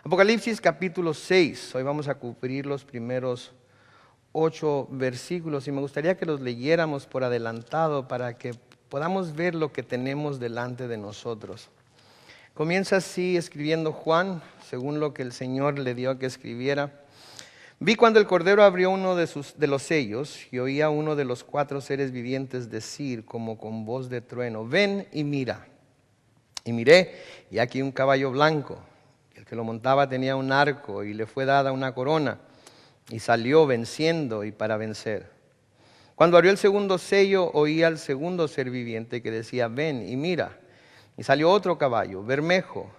Apocalipsis capítulo 6, hoy vamos a cubrir los primeros 8 versículos y me gustaría que los leyéramos por adelantado para que podamos ver lo que tenemos delante de nosotros. Comienza así escribiendo Juan, según lo que el Señor le dio que escribiera. Vi cuando el Cordero abrió uno de los sellos y oía a uno de los 4 seres vivientes decir como con voz de trueno: ven y mira. Y miré, y aquí un caballo blanco. El que lo montaba tenía un arco y le fue dada una corona, y salió venciendo y para vencer. Cuando abrió el segundo sello, oí al segundo ser viviente que decía: ven y mira. Y salió otro caballo, bermejo.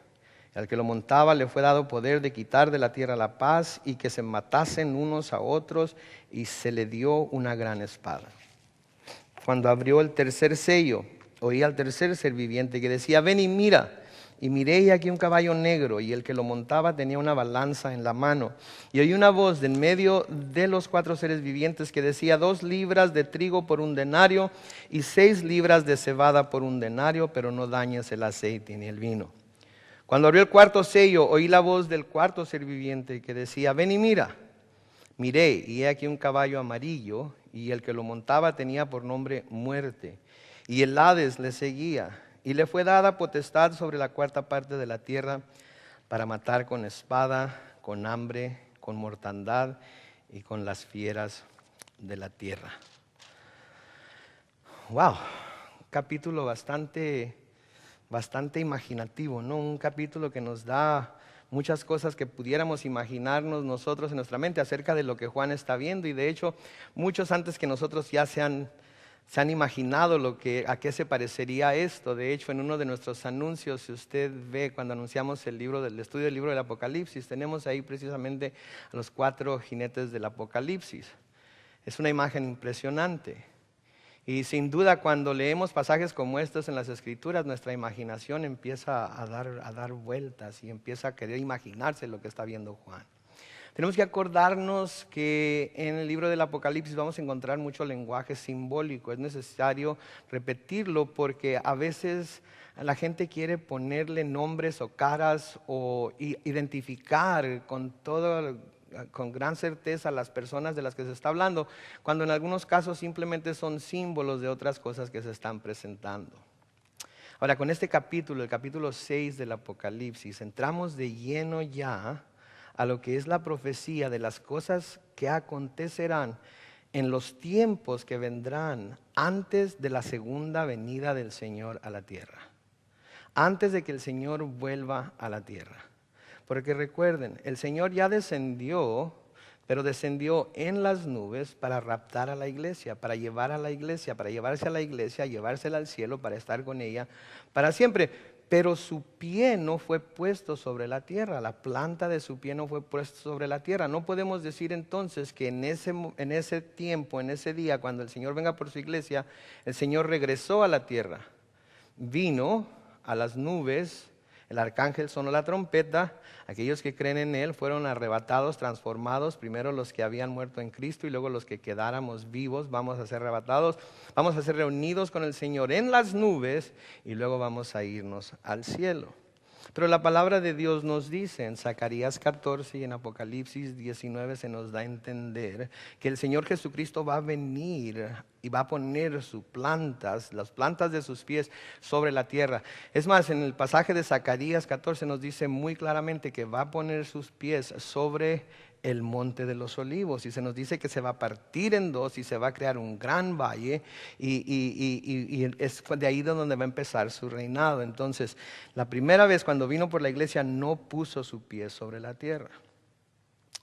Al que lo montaba le fue dado poder de quitar de la tierra la paz y que se matasen unos a otros, y se le dio una gran espada. Cuando abrió el tercer sello, oí al tercer ser viviente que decía: ven y mira. Y miré, y aquí un caballo negro, y el que lo montaba tenía una balanza en la mano. Y oí una voz de en medio de los 4 seres vivientes que decía: 2 libras de trigo por un denario, y 6 libras de cebada por un denario, pero no dañes el aceite ni el vino. Cuando abrió el cuarto sello, oí la voz del cuarto ser viviente que decía: ven y mira. Miré, y he aquí un caballo amarillo, y el que lo montaba tenía por nombre Muerte, y el Hades le seguía. Y le fue dada potestad sobre la 4ª parte de la tierra para matar con espada, con hambre, con mortandad y con las fieras de la tierra. Wow, un capítulo bastante imaginativo, ¿no? Un capítulo que nos da muchas cosas que pudiéramos imaginarnos nosotros en nuestra mente acerca de lo que Juan está viendo, y de hecho muchos antes que nosotros ya se han imaginado a qué se parecería esto. De hecho, en uno de nuestros anuncios, si usted ve cuando anunciamos el estudio del libro del Apocalipsis, tenemos ahí precisamente a los 4 jinetes del Apocalipsis. Es una imagen impresionante. Y sin duda, cuando leemos pasajes como estos en las Escrituras, nuestra imaginación empieza a dar vueltas y empieza a querer imaginarse lo que está viendo Juan. Tenemos que acordarnos que en el libro del Apocalipsis vamos a encontrar mucho lenguaje simbólico. Es necesario repetirlo porque a veces la gente quiere ponerle nombres o caras o identificar con gran certeza las personas de las que se está hablando, cuando en algunos casos simplemente son símbolos de otras cosas que se están presentando. Ahora, con este capítulo, el capítulo 6 del Apocalipsis, entramos de lleno ya a lo que es la profecía de las cosas que acontecerán en los tiempos que vendrán antes de la segunda venida del Señor a la tierra, antes de que el Señor vuelva a la tierra. Porque recuerden, el Señor ya descendió, pero descendió en las nubes para raptar a la iglesia, para llevar a la iglesia, para llevarse a la iglesia, llevársela al cielo, para estar con ella para siempre. Pero su pie no fue puesto sobre la tierra, la planta de su pie no fue puesta sobre la tierra. No podemos decir entonces que en ese tiempo, en ese día, cuando el Señor venga por su iglesia, el Señor regresó a la tierra, vino a las nubes, el arcángel sonó la trompeta, aquellos que creen en Él fueron arrebatados, transformados, primero los que habían muerto en Cristo y luego los que quedáramos vivos vamos a ser arrebatados, vamos a ser reunidos con el Señor en las nubes y luego vamos a irnos al cielo. Pero la palabra de Dios nos dice en Zacarías 14 y en Apocalipsis 19 se nos da a entender que el Señor Jesucristo va a venir y va a poner las plantas de sus pies sobre la tierra. Es más, en el pasaje de Zacarías 14 nos dice muy claramente que va a poner sus pies sobre el monte de los olivos, y se nos dice que se va a partir en 2 y se va a crear un gran valle y es de ahí de donde va a empezar su reinado. Entonces, la primera vez cuando vino por la iglesia no puso su pie sobre la tierra.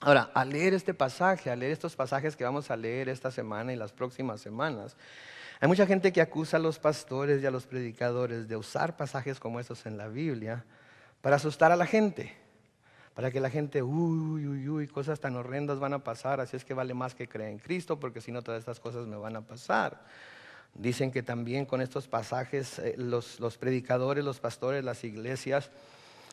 Ahora, al leer este pasaje, al leer estos pasajes que vamos a leer esta semana y las próximas semanas, hay mucha gente que acusa a los pastores y a los predicadores de usar pasajes como estos en la Biblia para asustar a la gente. Para que la gente, cosas tan horrendas van a pasar, así es que vale más que creer en Cristo, porque si no todas estas cosas me van a pasar. Dicen que también con estos pasajes los predicadores, los pastores, las iglesias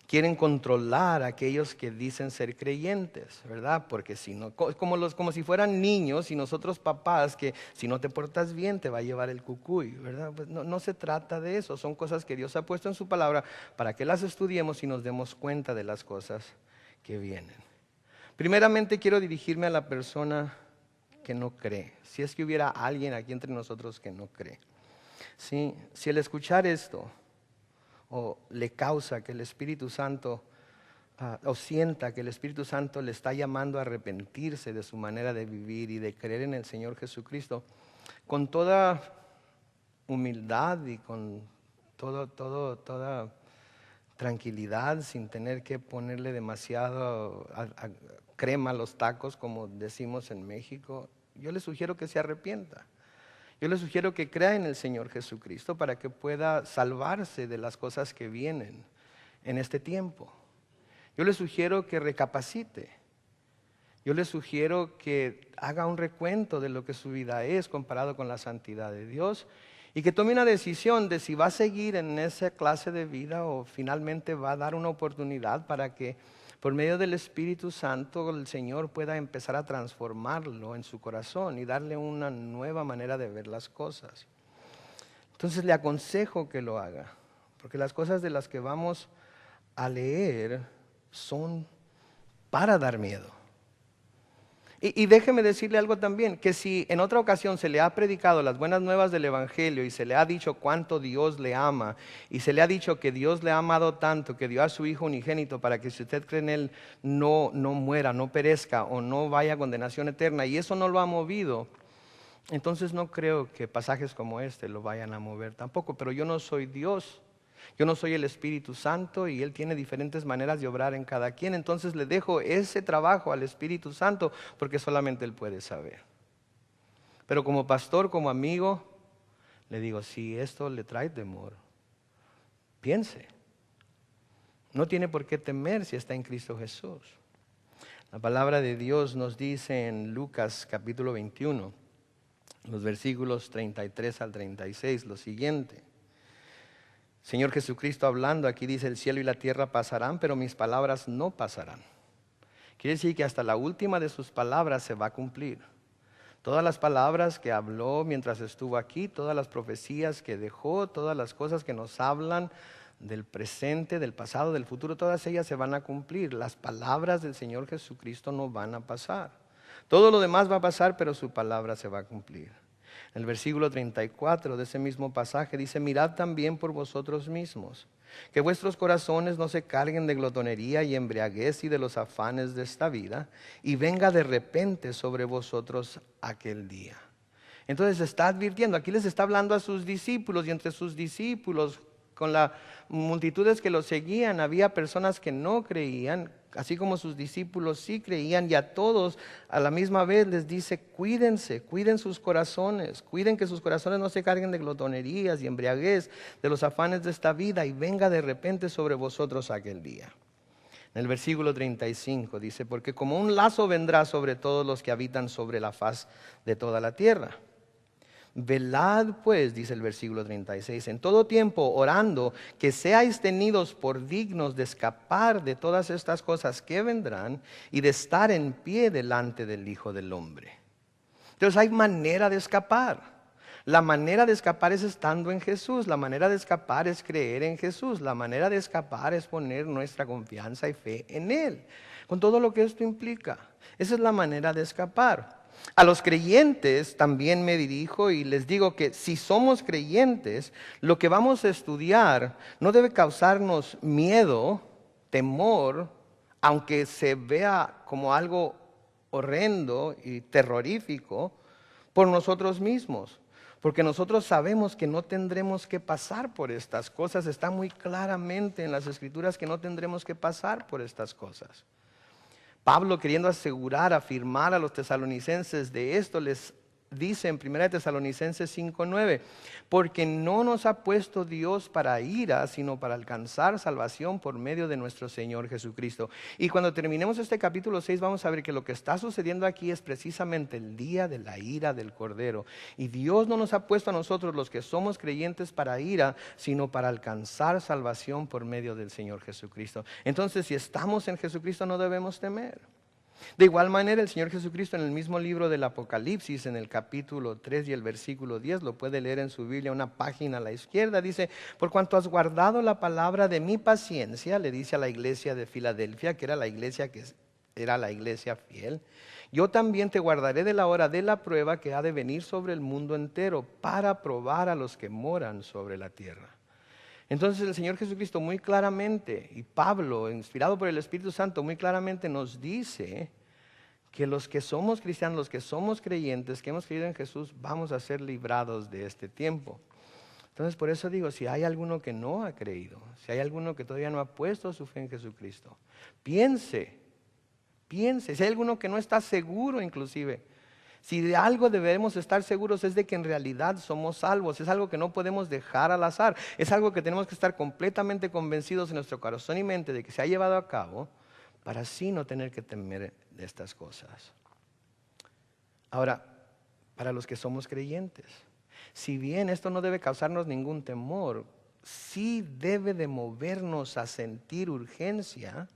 quieren controlar a aquellos que dicen ser creyentes, ¿verdad? Porque si no, como si fueran niños y nosotros papás, que si no te portas bien te va a llevar el cucuy, ¿verdad? Pues no se trata de eso, son cosas que Dios ha puesto en su palabra para que las estudiemos y nos demos cuenta de las cosas que vienen. Primeramente quiero dirigirme a la persona que no cree. Si es que hubiera alguien aquí entre nosotros que no cree. ¿Sí? Si el escuchar esto o le causa que el Espíritu Santo o sienta que el Espíritu Santo le está llamando a arrepentirse de su manera de vivir y de creer en el Señor Jesucristo, con toda humildad y con toda tranquilidad, sin tener que ponerle demasiado crema a los tacos, como decimos en México, yo le sugiero que se arrepienta. Yo le sugiero que crea en el Señor Jesucristo para que pueda salvarse de las cosas que vienen en este tiempo. Yo le sugiero que recapacite. Yo le sugiero que haga un recuento de lo que su vida es comparado con la santidad de Dios y que tome una decisión de si va a seguir en esa clase de vida o finalmente va a dar una oportunidad para que por medio del Espíritu Santo el Señor pueda empezar a transformarlo en su corazón y darle una nueva manera de ver las cosas. Entonces le aconsejo que lo haga, porque las cosas de las que vamos a leer son para dar miedo. Y déjeme decirle algo también, que si en otra ocasión se le ha predicado las buenas nuevas del Evangelio y se le ha dicho cuánto Dios le ama y se le ha dicho que Dios le ha amado tanto que dio a su Hijo unigénito para que si usted cree en Él no muera, no perezca o no vaya a condenación eterna, y eso no lo ha movido, entonces no creo que pasajes como este lo vayan a mover tampoco. Pero yo no soy Dios. Yo no soy el Espíritu Santo y Él tiene diferentes maneras de obrar en cada quien. Entonces le dejo ese trabajo al Espíritu Santo porque solamente Él puede saber. Pero como pastor, como amigo, le digo, si esto le trae temor, piense. No tiene por qué temer si está en Cristo Jesús. La palabra de Dios nos dice en Lucas capítulo 21, los versículos 33 al 36, lo siguiente. Señor Jesucristo hablando aquí dice, el cielo y la tierra pasarán, pero mis palabras no pasarán. Quiere decir que hasta la última de sus palabras se va a cumplir. Todas las palabras que habló mientras estuvo aquí, todas las profecías que dejó, todas las cosas que nos hablan del presente, del pasado, del futuro, todas ellas se van a cumplir. Las palabras del Señor Jesucristo no van a pasar. Todo lo demás va a pasar, pero su palabra se va a cumplir. El versículo 34 de ese mismo pasaje dice, mirad también por vosotros mismos, que vuestros corazones no se carguen de glotonería y embriaguez y de los afanes de esta vida, y venga de repente sobre vosotros aquel día. Entonces está advirtiendo, aquí les está hablando a sus discípulos, y entre sus discípulos, con las multitudes que lo seguían, había personas que no creían, así como sus discípulos sí creían, y a todos a la misma vez les dice, cuídense, cuiden sus corazones, cuiden que sus corazones no se carguen de glotonerías y embriaguez, de los afanes de esta vida, y venga de repente sobre vosotros aquel día. En el versículo 35 dice, porque como un lazo vendrá sobre todos los que habitan sobre la faz de toda la tierra. Velad pues, dice el versículo 36, en todo tiempo orando que seáis tenidos por dignos de escapar de todas estas cosas que vendrán y de estar en pie delante del Hijo del Hombre. Entonces hay manera de escapar. La manera de escapar es estando en Jesús. La manera de escapar es creer en Jesús. La manera de escapar es poner nuestra confianza y fe en Él, con todo lo que esto implica. Esa es la manera de escapar. A los creyentes también me dirijo y les digo que si somos creyentes, lo que vamos a estudiar no debe causarnos miedo, temor, aunque se vea como algo horrendo y terrorífico por nosotros mismos. Porque nosotros sabemos que no tendremos que pasar por estas cosas. Está muy claramente en las Escrituras que no tendremos que pasar por estas cosas. Pablo, queriendo asegurar, afirmar a los tesalonicenses de esto, les dice en 1 Tesalonicenses 5:9, porque no nos ha puesto Dios para ira, sino para alcanzar salvación por medio de nuestro Señor Jesucristo. Y cuando terminemos este capítulo 6 vamos a ver que lo que está sucediendo aquí es precisamente el día de la ira del Cordero. Y Dios no nos ha puesto a nosotros los que somos creyentes para ira, sino para alcanzar salvación por medio del Señor Jesucristo. Entonces, si estamos en Jesucristo no debemos temer. De igual manera, el Señor Jesucristo en el mismo libro del Apocalipsis, en el capítulo 3 y el versículo 10, lo puede leer en su Biblia, una página a la izquierda, dice: por cuanto has guardado la palabra de mi paciencia, le dice a la iglesia de Filadelfia, que era la iglesia fiel, yo también te guardaré de la hora de la prueba que ha de venir sobre el mundo entero para probar a los que moran sobre la tierra. Entonces el Señor Jesucristo muy claramente, y Pablo, inspirado por el Espíritu Santo, muy claramente nos dice que los que somos cristianos, los que somos creyentes, que hemos creído en Jesús, vamos a ser librados de este tiempo. Entonces por eso digo, si hay alguno que no ha creído, si hay alguno que todavía no ha puesto su fe en Jesucristo, piense, si hay alguno que no está seguro inclusive, si de algo debemos estar seguros es de que en realidad somos salvos. Es algo que no podemos dejar al azar. Es algo que tenemos que estar completamente convencidos en nuestro corazón y mente de que se ha llevado a cabo, para así no tener que temer de estas cosas. Ahora, para los que somos creyentes, si bien esto no debe causarnos ningún temor, sí debe de movernos a sentir urgencia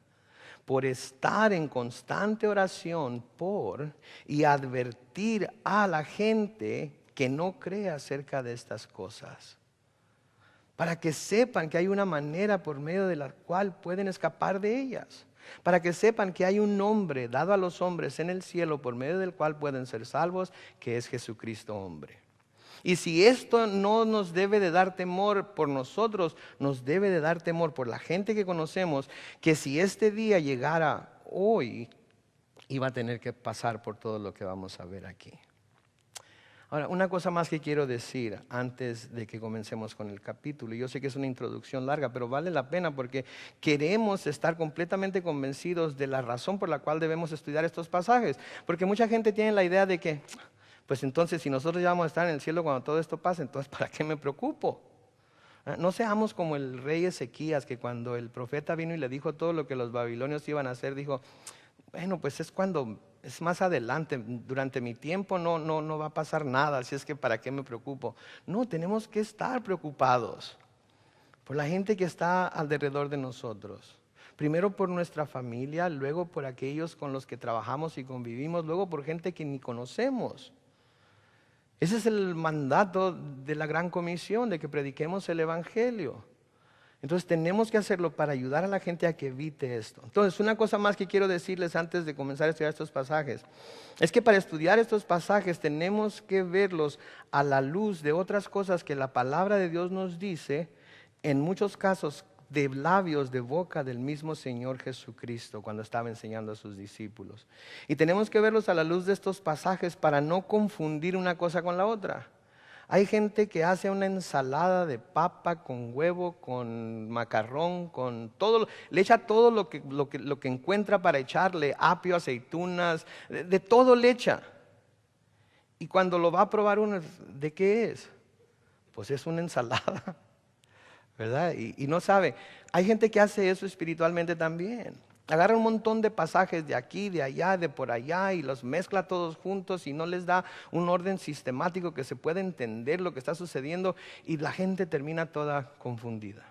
por estar en constante oración por y advertir a la gente que no cree acerca de estas cosas, para que sepan que hay una manera por medio de la cual pueden escapar de ellas, para que sepan que hay un nombre dado a los hombres en el cielo por medio del cual pueden ser salvos, que es Jesucristo hombre. Y si esto no nos debe de dar temor por nosotros, nos debe de dar temor por la gente que conocemos, que si este día llegara hoy, iba a tener que pasar por todo lo que vamos a ver aquí. Ahora, una cosa más que quiero decir antes de que comencemos con el capítulo. Yo sé que es una introducción larga, pero vale la pena porque queremos estar completamente convencidos de la razón por la cual debemos estudiar estos pasajes. Porque mucha gente tiene la idea de que, pues entonces si nosotros ya vamos a estar en el cielo cuando todo esto pase, entonces ¿para qué me preocupo? No seamos como el rey Ezequías, que cuando el profeta vino y le dijo todo lo que los babilonios iban a hacer, dijo: bueno, pues es más adelante, durante mi tiempo no va a pasar nada, así es que ¿para qué me preocupo? No, tenemos que estar preocupados por la gente que está alrededor de nosotros. Primero por nuestra familia, luego por aquellos con los que trabajamos y convivimos, luego por gente que ni conocemos. Ese es el mandato de la Gran Comisión, de que prediquemos el Evangelio. Entonces tenemos que hacerlo para ayudar a la gente a que evite esto. Entonces, una cosa más que quiero decirles antes de comenzar a estudiar estos pasajes, es que para estudiar estos pasajes tenemos que verlos a la luz de otras cosas que la palabra de Dios nos dice, en muchos casos de labios, de boca del mismo Señor Jesucristo cuando estaba enseñando a sus discípulos. Y tenemos que verlos a la luz de estos pasajes para no confundir una cosa con la otra. Hay gente que hace una ensalada de papa con huevo, con macarrón, con todo, le echa todo lo que encuentra para echarle, apio, aceitunas, de todo le echa. Y cuando lo va a probar uno, ¿de qué es? Pues es una ensalada, ¿verdad? Y no sabe. Hay gente que hace eso espiritualmente también. Agarra un montón de pasajes de aquí, de allá, de por allá y los mezcla todos juntos y no les da un orden sistemático que se pueda entender lo que está sucediendo y la gente termina toda confundida.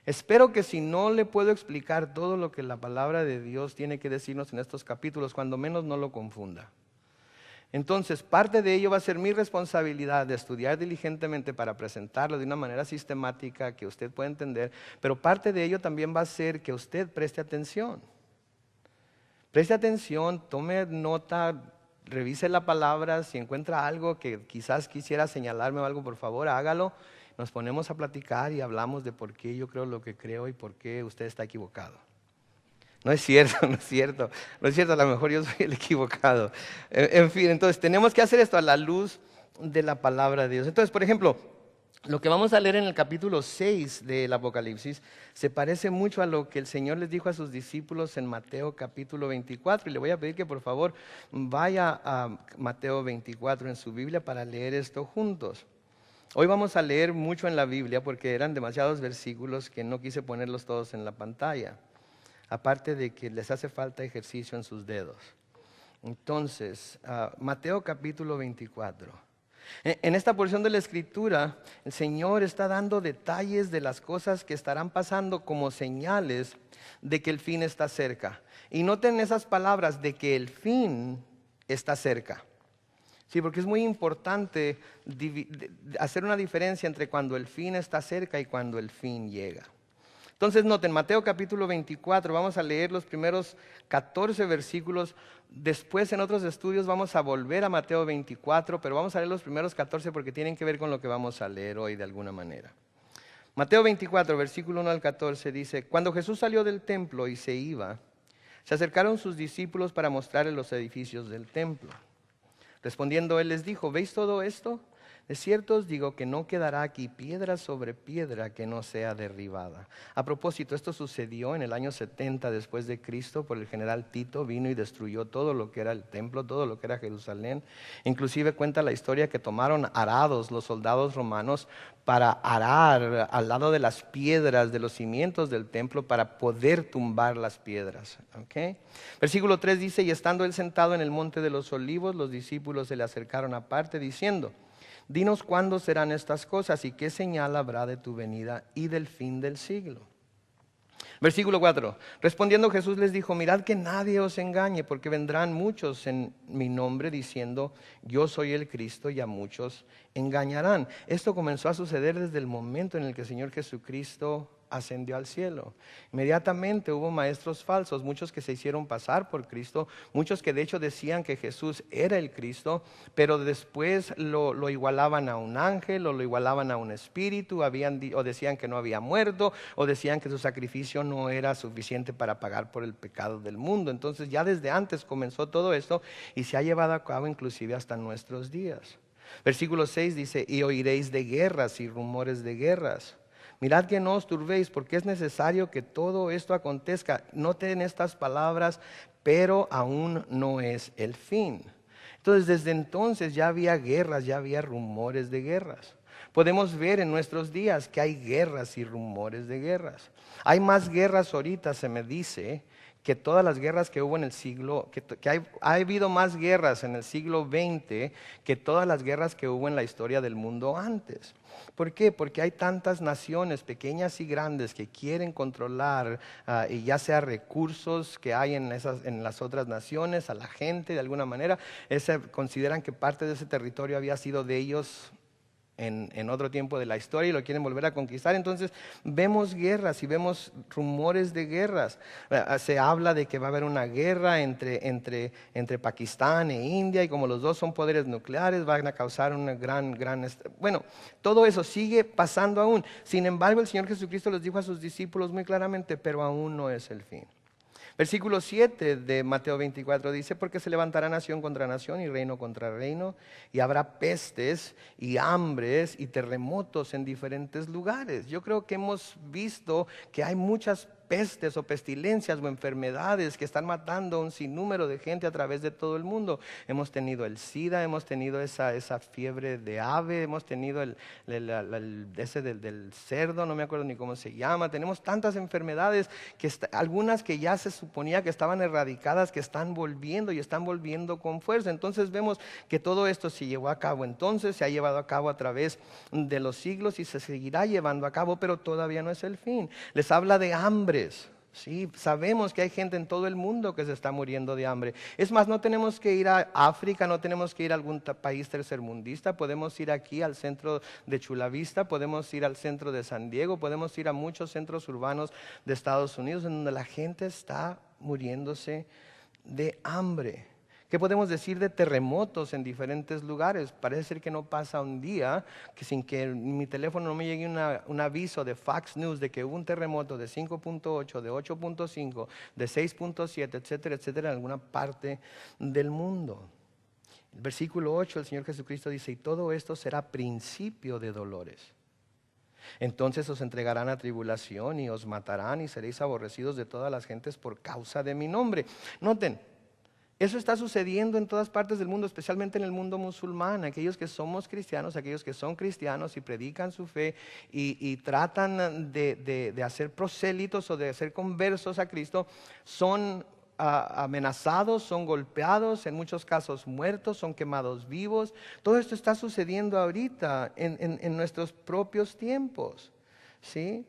Espero que si no le puedo explicar todo lo que la palabra de Dios tiene que decirnos en estos capítulos, cuando menos no lo confunda. Entonces, parte de ello va a ser mi responsabilidad de estudiar diligentemente para presentarlo de una manera sistemática que usted pueda entender, pero parte de ello también va a ser que usted preste atención. Preste atención, tome nota, revise la palabra, si encuentra algo que quizás quisiera señalarme o algo, por favor, hágalo. Nos ponemos a platicar y hablamos de por qué yo creo lo que creo y por qué usted está equivocado. No es cierto, no es cierto, no es cierto, a lo mejor yo soy el equivocado. En fin, entonces tenemos que hacer esto a la luz de la palabra de Dios. Entonces, por ejemplo, lo que vamos a leer en el capítulo 6 del Apocalipsis se parece mucho a lo que el Señor les dijo a sus discípulos en Mateo capítulo 24. Y le voy a pedir que por favor vaya a Mateo 24 en su Biblia para leer esto juntos. Hoy vamos a leer mucho en la Biblia porque eran demasiados versículos que no quise ponerlos todos en la pantalla. Aparte de que les hace falta ejercicio en sus dedos. Entonces, Mateo capítulo 24. En esta porción de la Escritura, el Señor está dando detalles de las cosas que estarán pasando como señales de que el fin está cerca. Y noten esas palabras de que el fin está cerca. Sí, porque es muy importante hacer una diferencia entre cuando el fin está cerca y cuando el fin llega. Entonces noten, Mateo capítulo 24, vamos a leer los primeros 14 versículos. Después en otros estudios vamos a volver a Mateo 24, pero vamos a leer los primeros 14 porque tienen que ver con lo que vamos a leer hoy de alguna manera. Mateo 24, versículo 1 al 14 dice: Cuando Jesús salió del templo y se iba, se acercaron sus discípulos para mostrarle los edificios del templo. Respondiendo él les dijo: ¿veis todo esto? De cierto os digo que no quedará aquí piedra sobre piedra que no sea derribada. A propósito, esto sucedió en el año 70 después de Cristo, por el general Tito. Vino y destruyó todo lo que era el templo, todo lo que era Jerusalén. Inclusive cuenta la historia que tomaron arados los soldados romanos para arar al lado de las piedras de los cimientos del templo para poder tumbar las piedras. ¿Okay? Versículo 3 dice: y estando él sentado en el monte de los olivos, los discípulos se le acercaron aparte diciendo: dinos cuándo serán estas cosas y qué señal habrá de tu venida y del fin del siglo. Versículo 4. Respondiendo Jesús les dijo: mirad que nadie os engañe, porque vendrán muchos en mi nombre diciendo: yo soy el Cristo, y a muchos engañarán. Esto comenzó a suceder desde el momento en el que el Señor Jesucristo ascendió al cielo. Inmediatamente hubo maestros falsos, muchos que se hicieron pasar por Cristo, muchos que de hecho decían que Jesús era el Cristo, pero después lo igualaban a un ángel, o lo igualaban a un espíritu, o decían que no había muerto, o decían que su sacrificio no era suficiente para pagar por el pecado del mundo. Entonces ya desde antes comenzó todo esto y se ha llevado a cabo inclusive hasta nuestros días. Versículo 6 dice: y oiréis de guerras y rumores de guerras. Mirad que no os turbéis, porque es necesario que todo esto acontezca. Noten estas palabras: pero aún no es el fin. Entonces desde entonces ya había guerras, ya había rumores de guerras. Podemos ver en nuestros días que hay guerras y rumores de guerras. Hay más guerras ahorita, se me dice, que todas las guerras que hubo en el siglo, ha habido más guerras en el siglo XX que todas las guerras que hubo en la historia del mundo antes. ¿Por qué? Porque hay tantas naciones, pequeñas y grandes, que quieren controlar, y ya sea recursos que hay en las otras naciones, a la gente de alguna manera. Consideran que parte de ese territorio había sido de ellos en otro tiempo de la historia y lo quieren volver a conquistar. Entonces vemos guerras y vemos rumores de guerras. Se habla de que va a haber una guerra entre Pakistán e India, y como los dos son poderes nucleares, van a causar una gran... Bueno, todo eso sigue pasando aún. Sin embargo, el Señor Jesucristo les dijo a sus discípulos muy claramente: pero aún no es el fin. Versículo 7 de Mateo 24 dice: porque se levantará nación contra nación y reino contra reino, y habrá pestes y hambres y terremotos en diferentes lugares. Yo creo que hemos visto que hay muchas pestes o pestilencias o enfermedades que están matando a un sinnúmero de gente a través de todo el mundo. Hemos tenido el SIDA, hemos tenido esa fiebre de ave, hemos tenido ese del cerdo, no me acuerdo ni cómo se llama. Tenemos tantas enfermedades, algunas que ya se suponía que estaban erradicadas, que están volviendo y están volviendo con fuerza. Entonces vemos que todo esto se llevó a cabo entonces, se ha llevado a cabo a través de los siglos y se seguirá llevando a cabo, pero todavía no es el fin. Les habla de hambre. Sí, sabemos que hay gente en todo el mundo que se está muriendo de hambre. Es más, no tenemos que ir a África, no tenemos que ir a algún país tercermundista. Podemos ir aquí al centro de Chula Vista, podemos ir al centro de San Diego, podemos ir a muchos centros urbanos de Estados Unidos en donde la gente está muriéndose de hambre. ¿Qué podemos decir de terremotos en diferentes lugares? Parece ser que no pasa un día que sin que en mi teléfono no me llegue un aviso de Fox News de que hubo un terremoto de 5.8, de 8.5, de 6.7, etcétera, etcétera, en alguna parte del mundo. El versículo 8, el Señor Jesucristo dice: y todo esto será principio de dolores. Entonces os entregarán a tribulación y os matarán y seréis aborrecidos de todas las gentes por causa de mi nombre. Noten, eso está sucediendo en todas partes del mundo, especialmente en el mundo musulmán. Aquellos que somos cristianos, aquellos que son cristianos y predican su fe y tratan de hacer prosélitos o de hacer conversos a Cristo, son amenazados, son golpeados, en muchos casos muertos, son quemados vivos. Todo esto está sucediendo ahorita en nuestros propios tiempos, ¿sí?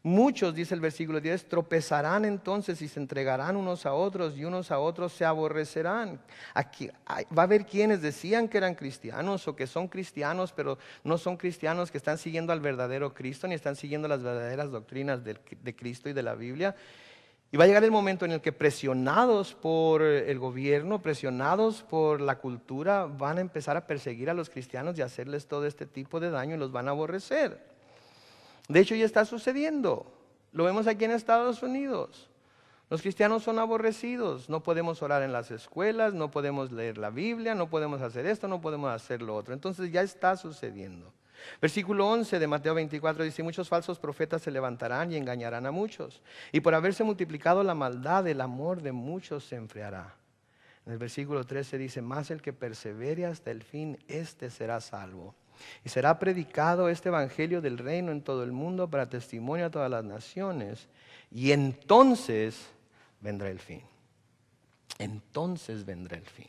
Muchos, dice el versículo 10, tropezarán entonces y se entregarán unos a otros y unos a otros se aborrecerán. Aquí va a haber quienes decían que eran cristianos o que son cristianos, pero no son cristianos que están siguiendo al verdadero Cristo ni están siguiendo las verdaderas doctrinas de Cristo y de la Biblia. Y va a llegar el momento en el que presionados por el gobierno, presionados por la cultura, van a empezar a perseguir a los cristianos y hacerles todo este tipo de daño y los van a aborrecer. De hecho, ya está sucediendo. Lo vemos aquí en Estados Unidos. Los cristianos son aborrecidos. No podemos orar en las escuelas, no podemos leer la Biblia, no podemos hacer esto, no podemos hacer lo otro. Entonces ya está sucediendo. Versículo 11 de Mateo 24 dice: muchos falsos profetas se levantarán y engañarán a muchos. Y por haberse multiplicado la maldad, el amor de muchos se enfriará. En el versículo 13 dice: mas el que persevere hasta el fin, éste será salvo. Y será predicado este evangelio del reino en todo el mundo para testimonio a todas las naciones. Y entonces vendrá el fin. Entonces vendrá el fin.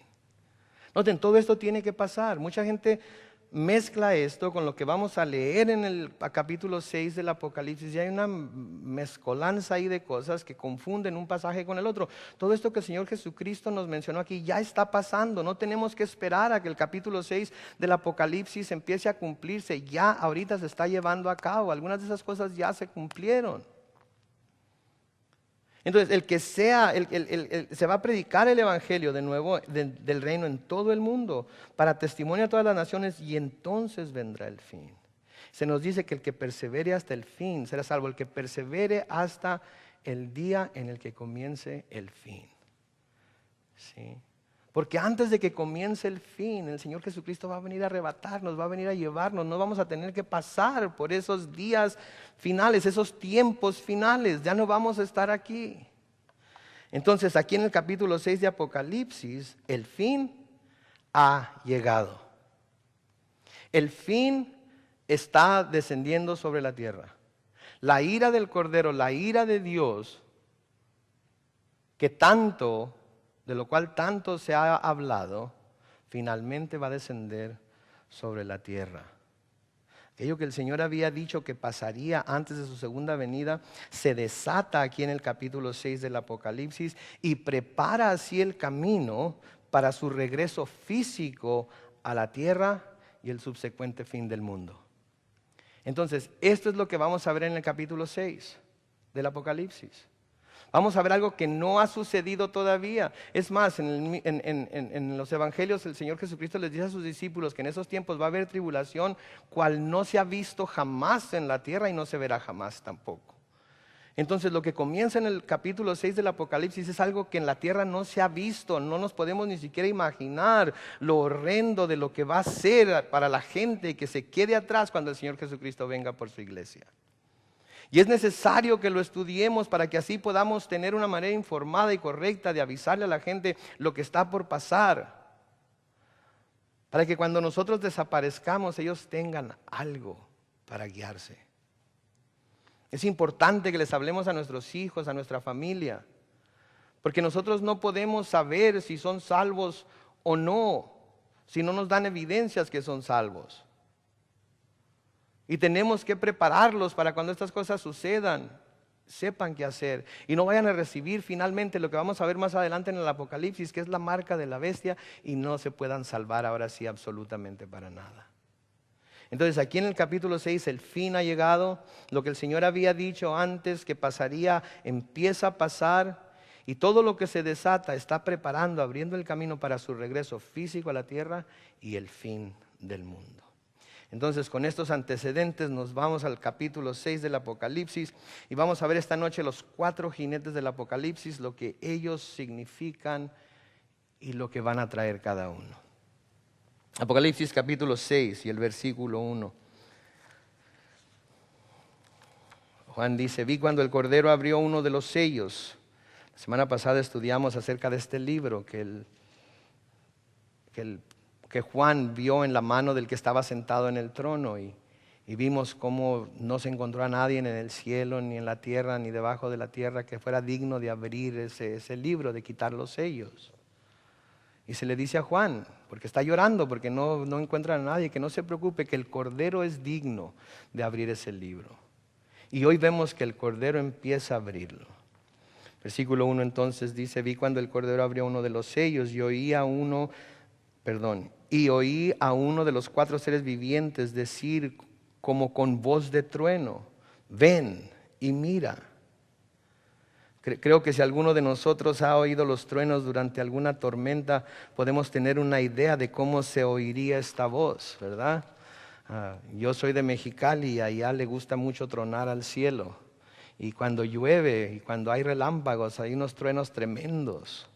Noten, todo esto tiene que pasar. Mucha gente mezcla esto con lo que vamos a leer en el capítulo 6 del Apocalipsis, y hay una mezcolanza ahí de cosas que confunden un pasaje con el otro. Todo esto que el Señor Jesucristo nos mencionó aquí ya está pasando. No tenemos que esperar a que el capítulo 6 del Apocalipsis empiece a cumplirse. Ya ahorita se está llevando a cabo. Algunas de esas cosas ya se cumplieron. Entonces, el que sea, se va a predicar el evangelio de nuevo del reino en todo el mundo para testimonio a todas las naciones, y entonces vendrá el fin. Se nos dice que el que persevere hasta el fin será salvo, el que persevere hasta el día en el que comience el fin. ¿Sí? Porque antes de que comience el fin, el Señor Jesucristo va a venir a arrebatarnos, va a venir a llevarnos. No vamos a tener que pasar por esos días finales, esos tiempos finales. Ya no vamos a estar aquí. Entonces, aquí en el capítulo 6 de Apocalipsis, el fin ha llegado. El fin está descendiendo sobre la tierra. La ira del Cordero, la ira de Dios, de lo cual tanto se ha hablado, finalmente va a descender sobre la tierra. Aquello que el Señor había dicho que pasaría antes de su segunda venida, se desata aquí en el capítulo 6 del Apocalipsis y prepara así el camino para su regreso físico a la tierra y el subsecuente fin del mundo. Entonces, esto es lo que vamos a ver en el capítulo 6 del Apocalipsis. Vamos a ver algo que no ha sucedido todavía. Es más, en los evangelios el Señor Jesucristo les dice a sus discípulos que en esos tiempos va a haber tribulación cual no se ha visto jamás en la tierra y no se verá jamás tampoco. Entonces lo que comienza en el capítulo 6 del Apocalipsis es algo que en la tierra no se ha visto. No nos podemos ni siquiera imaginar lo horrendo de lo que va a ser para la gente que se quede atrás cuando el Señor Jesucristo venga por su iglesia. Y es necesario que lo estudiemos para que así podamos tener una manera informada y correcta de avisarle a la gente lo que está por pasar. Para que cuando nosotros desaparezcamos, ellos tengan algo para guiarse. Es importante que les hablemos a nuestros hijos, a nuestra familia, porque nosotros no podemos saber si son salvos o no, si no nos dan evidencias que son salvos. Y tenemos que prepararlos para cuando estas cosas sucedan, sepan qué hacer y no vayan a recibir finalmente lo que vamos a ver más adelante en el Apocalipsis, que es la marca de la bestia, y no se puedan salvar ahora sí absolutamente para nada. Entonces aquí en el capítulo 6 el fin ha llegado. Lo que el Señor había dicho antes que pasaría empieza a pasar, y todo lo que se desata está preparando, abriendo el camino para su regreso físico a la tierra y el fin del mundo. Entonces, con estos antecedentes nos vamos al capítulo 6 del Apocalipsis y vamos a ver esta noche los 4 jinetes del Apocalipsis, lo que ellos significan y lo que van a traer cada uno. Apocalipsis capítulo 6 y el versículo 1. Juan dice: vi cuando el Cordero abrió uno de los sellos. La semana pasada estudiamos acerca de este libro que Juan vio en la mano del que estaba sentado en el trono, y Y vimos cómo no se encontró a nadie en el cielo, ni en la tierra, ni debajo de la tierra que fuera digno de abrir ese libro, de quitar los sellos. Y se le dice a Juan, porque está llorando, porque no encuentra a nadie, que no se preocupe, que el Cordero es digno de abrir ese libro. Y hoy vemos que el Cordero empieza a abrirlo. Versículo 1 entonces dice: vi cuando el Cordero abrió uno de los sellos y oí a uno de los 4 seres vivientes decir como con voz de trueno: ven y mira. Creo que si alguno de nosotros ha oído los truenos durante alguna tormenta, podemos tener una idea de cómo se oiría esta voz, ¿verdad? Yo soy de Mexicali y allá le gusta mucho tronar al cielo. Y cuando llueve y cuando hay relámpagos, hay unos truenos tremendos.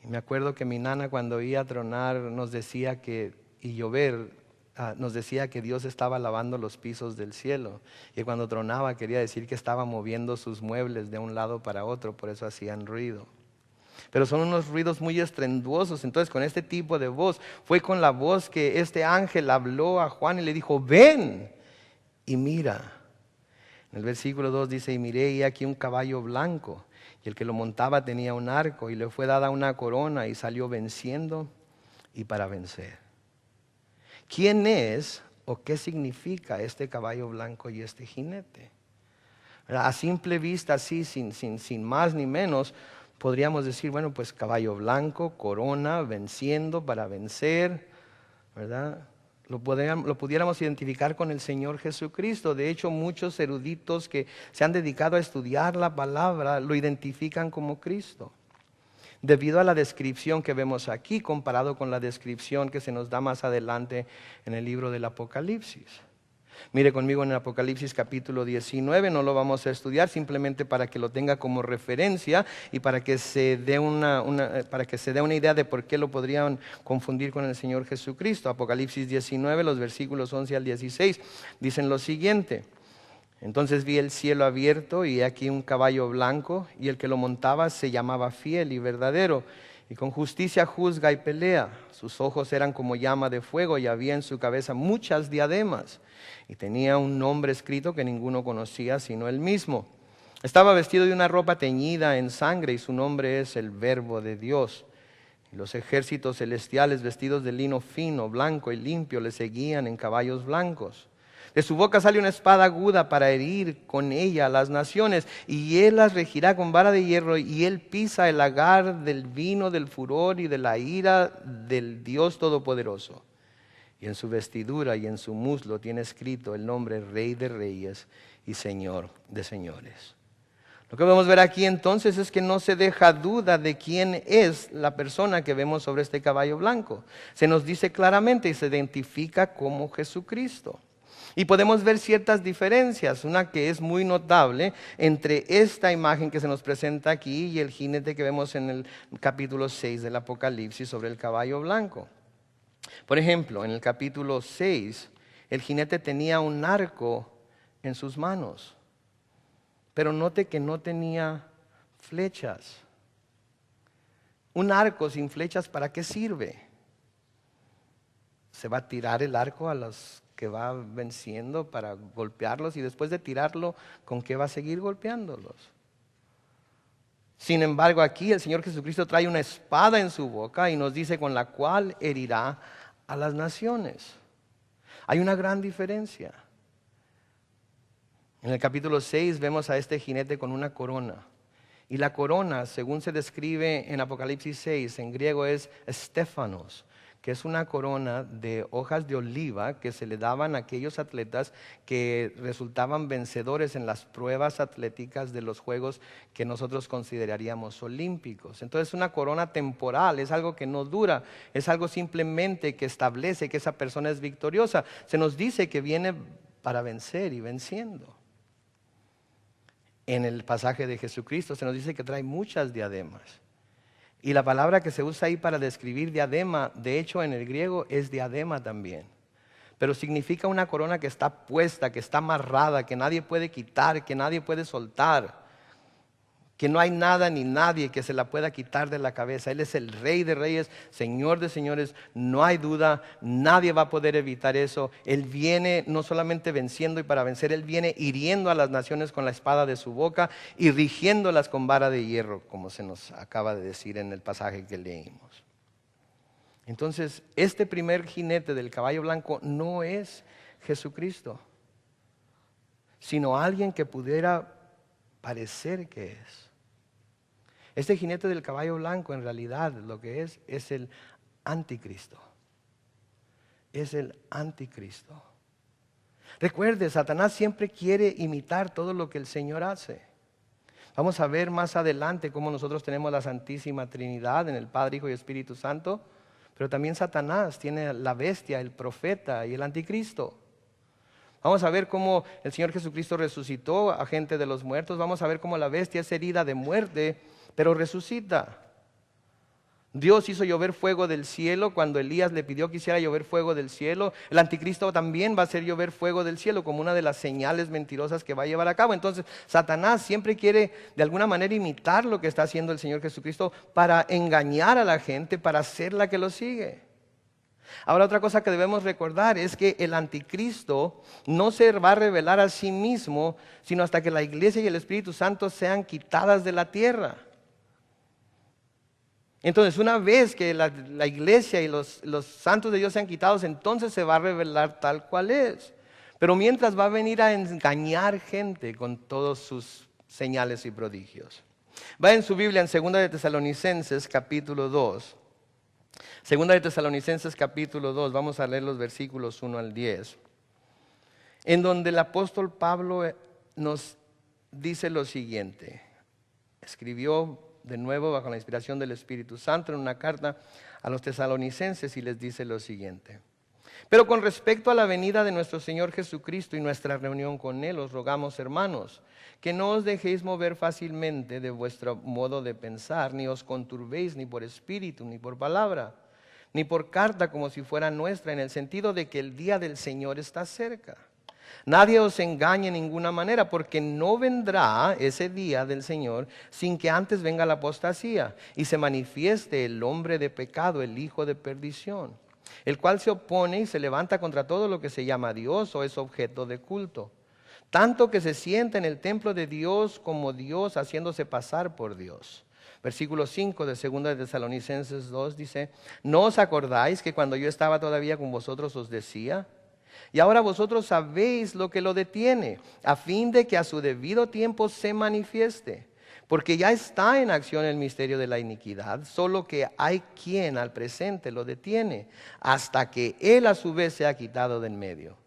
Y me acuerdo que mi nana, cuando oía tronar, nos decía que Dios estaba lavando los pisos del cielo. Y cuando tronaba quería decir que estaba moviendo sus muebles de un lado para otro, por eso hacían ruido. Pero son unos ruidos muy estruendosos. Entonces, con este tipo de voz, fue con la voz que este ángel habló a Juan y le dijo: ven y mira. En el versículo 2 dice: y miré y aquí un caballo blanco, y el que lo montaba tenía un arco, y le fue dada una corona, y salió venciendo y para vencer. ¿Quién es o qué significa este caballo blanco y este jinete? A simple vista, así, sin más ni menos, podríamos decir, bueno, pues caballo blanco, corona, venciendo, para vencer, ¿verdad? Lo pudiéramos identificar con el Señor Jesucristo. De hecho, muchos eruditos que se han dedicado a estudiar la palabra lo identifican como Cristo, debido a la descripción que vemos aquí, comparado con la descripción que se nos da más adelante en el libro del Apocalipsis. Mire conmigo en el Apocalipsis capítulo 19, no lo vamos a estudiar, simplemente para que lo tenga como referencia y para que se dé una idea de por qué lo podrían confundir con el Señor Jesucristo. Apocalipsis 19, los versículos 11 al 16, dicen lo siguiente: entonces vi el cielo abierto y aquí un caballo blanco, y el que lo montaba se llamaba Fiel y Verdadero, y con justicia juzga y pelea. Sus ojos eran como llama de fuego, y había en su cabeza muchas diademas, y tenía un nombre escrito que ninguno conocía sino él mismo. Estaba vestido de una ropa teñida en sangre, y su nombre es el Verbo de Dios. Y los ejércitos celestiales, vestidos de lino fino, blanco y limpio, le seguían en caballos blancos. De su boca sale una espada aguda para herir con ella a las naciones, y él las regirá con vara de hierro, y él pisa el lagar del vino del furor y de la ira del Dios Todopoderoso. Y en su vestidura y en su muslo tiene escrito el nombre Rey de Reyes y Señor de Señores. Lo que podemos ver aquí entonces es que no se deja duda de quién es la persona que vemos sobre este caballo blanco. Se nos dice claramente y se identifica como Jesucristo. Y podemos ver ciertas diferencias, una que es muy notable entre esta imagen que se nos presenta aquí y el jinete que vemos en el capítulo 6 del Apocalipsis sobre el caballo blanco. Por ejemplo, en el capítulo 6, el jinete tenía un arco en sus manos, pero note que no tenía flechas. Un arco sin flechas, ¿para qué sirve? ¿Se va a tirar el arco a los que va venciendo para golpearlos? Y después de tirarlo, ¿con qué va a seguir golpeándolos? Sin embargo, aquí el Señor Jesucristo trae una espada en su boca y nos dice con la cual herirá a las naciones. Hay una gran diferencia. En el capítulo 6 vemos a este jinete con una corona. Y la corona, según se describe en Apocalipsis 6, en griego es Stéphanos, que es una corona de hojas de oliva que se le daban a aquellos atletas que resultaban vencedores en las pruebas atléticas de los juegos que nosotros consideraríamos olímpicos. Entonces, una corona temporal, es algo que no dura, es algo simplemente que establece que esa persona es victoriosa. Se nos dice que viene para vencer y venciendo. En el pasaje de Jesucristo se nos dice que trae muchas diademas. Y la palabra que se usa ahí para describir diadema, de hecho en el griego es diadema también. Pero significa una corona que está puesta, que está amarrada, que nadie puede quitar, que nadie puede soltar, que no hay nada ni nadie que se la pueda quitar de la cabeza. Él es el Rey de Reyes, Señor de Señores, no hay duda, nadie va a poder evitar eso. Él viene no solamente venciendo y para vencer, Él viene hiriendo a las naciones con la espada de su boca y rigiéndolas con vara de hierro, como se nos acaba de decir en el pasaje que leímos. Entonces, este primer jinete del caballo blanco no es Jesucristo, sino alguien que pudiera parecer que es. Este jinete del caballo blanco en realidad lo que es el anticristo. Es el anticristo. Recuerde, Satanás siempre quiere imitar todo lo que el Señor hace. Vamos a ver más adelante cómo nosotros tenemos la Santísima Trinidad en el Padre, Hijo y Espíritu Santo, pero también Satanás tiene la bestia, el profeta y el anticristo. Vamos a ver cómo el Señor Jesucristo resucitó a gente de los muertos. Vamos a ver cómo la bestia es herida de muerte, pero resucita. Dios hizo llover fuego del cielo cuando Elías le pidió que hiciera llover fuego del cielo. El anticristo también va a hacer llover fuego del cielo como una de las señales mentirosas que va a llevar a cabo. Entonces, Satanás siempre quiere de alguna manera imitar lo que está haciendo el Señor Jesucristo para engañar a la gente, para hacer la que lo sigue. Ahora, otra cosa que debemos recordar es que el anticristo no se va a revelar a sí mismo, sino hasta que la iglesia y el Espíritu Santo sean quitadas de la tierra. Entonces, una vez que la iglesia y los santos de Dios sean quitados, entonces se va a revelar tal cual es. Pero mientras va a venir a engañar gente con todos sus señales y prodigios. Va en su Biblia en 2 de Tesalonicenses capítulo 2. 2 de Tesalonicenses capítulo 2, vamos a leer los versículos 1 al 10. En donde el apóstol Pablo nos dice lo siguiente. Escribió de nuevo bajo la inspiración del Espíritu Santo en una carta a los tesalonicenses y les dice lo siguiente. Pero con respecto a la venida de nuestro Señor Jesucristo y nuestra reunión con Él, os rogamos, hermanos, que no os dejéis mover fácilmente de vuestro modo de pensar, ni os conturbéis ni por espíritu, ni por palabra, ni por carta como si fuera nuestra, en el sentido de que el día del Señor está cerca. Nadie os engañe en ninguna manera, porque no vendrá ese día del Señor sin que antes venga la apostasía y se manifieste el hombre de pecado, el hijo de perdición, el cual se opone y se levanta contra todo lo que se llama Dios o es objeto de culto, tanto que se sienta en el templo de Dios como Dios, haciéndose pasar por Dios. Versículo 5 de 2 de Tesalonicenses 2 dice: ¿no os acordáis que cuando yo estaba todavía con vosotros os decía? Y ahora vosotros sabéis lo que lo detiene, a fin de que a su debido tiempo se manifieste. Porque ya está en acción el misterio de la iniquidad, solo que hay quien al presente lo detiene, hasta que él a su vez sea quitado de en medio.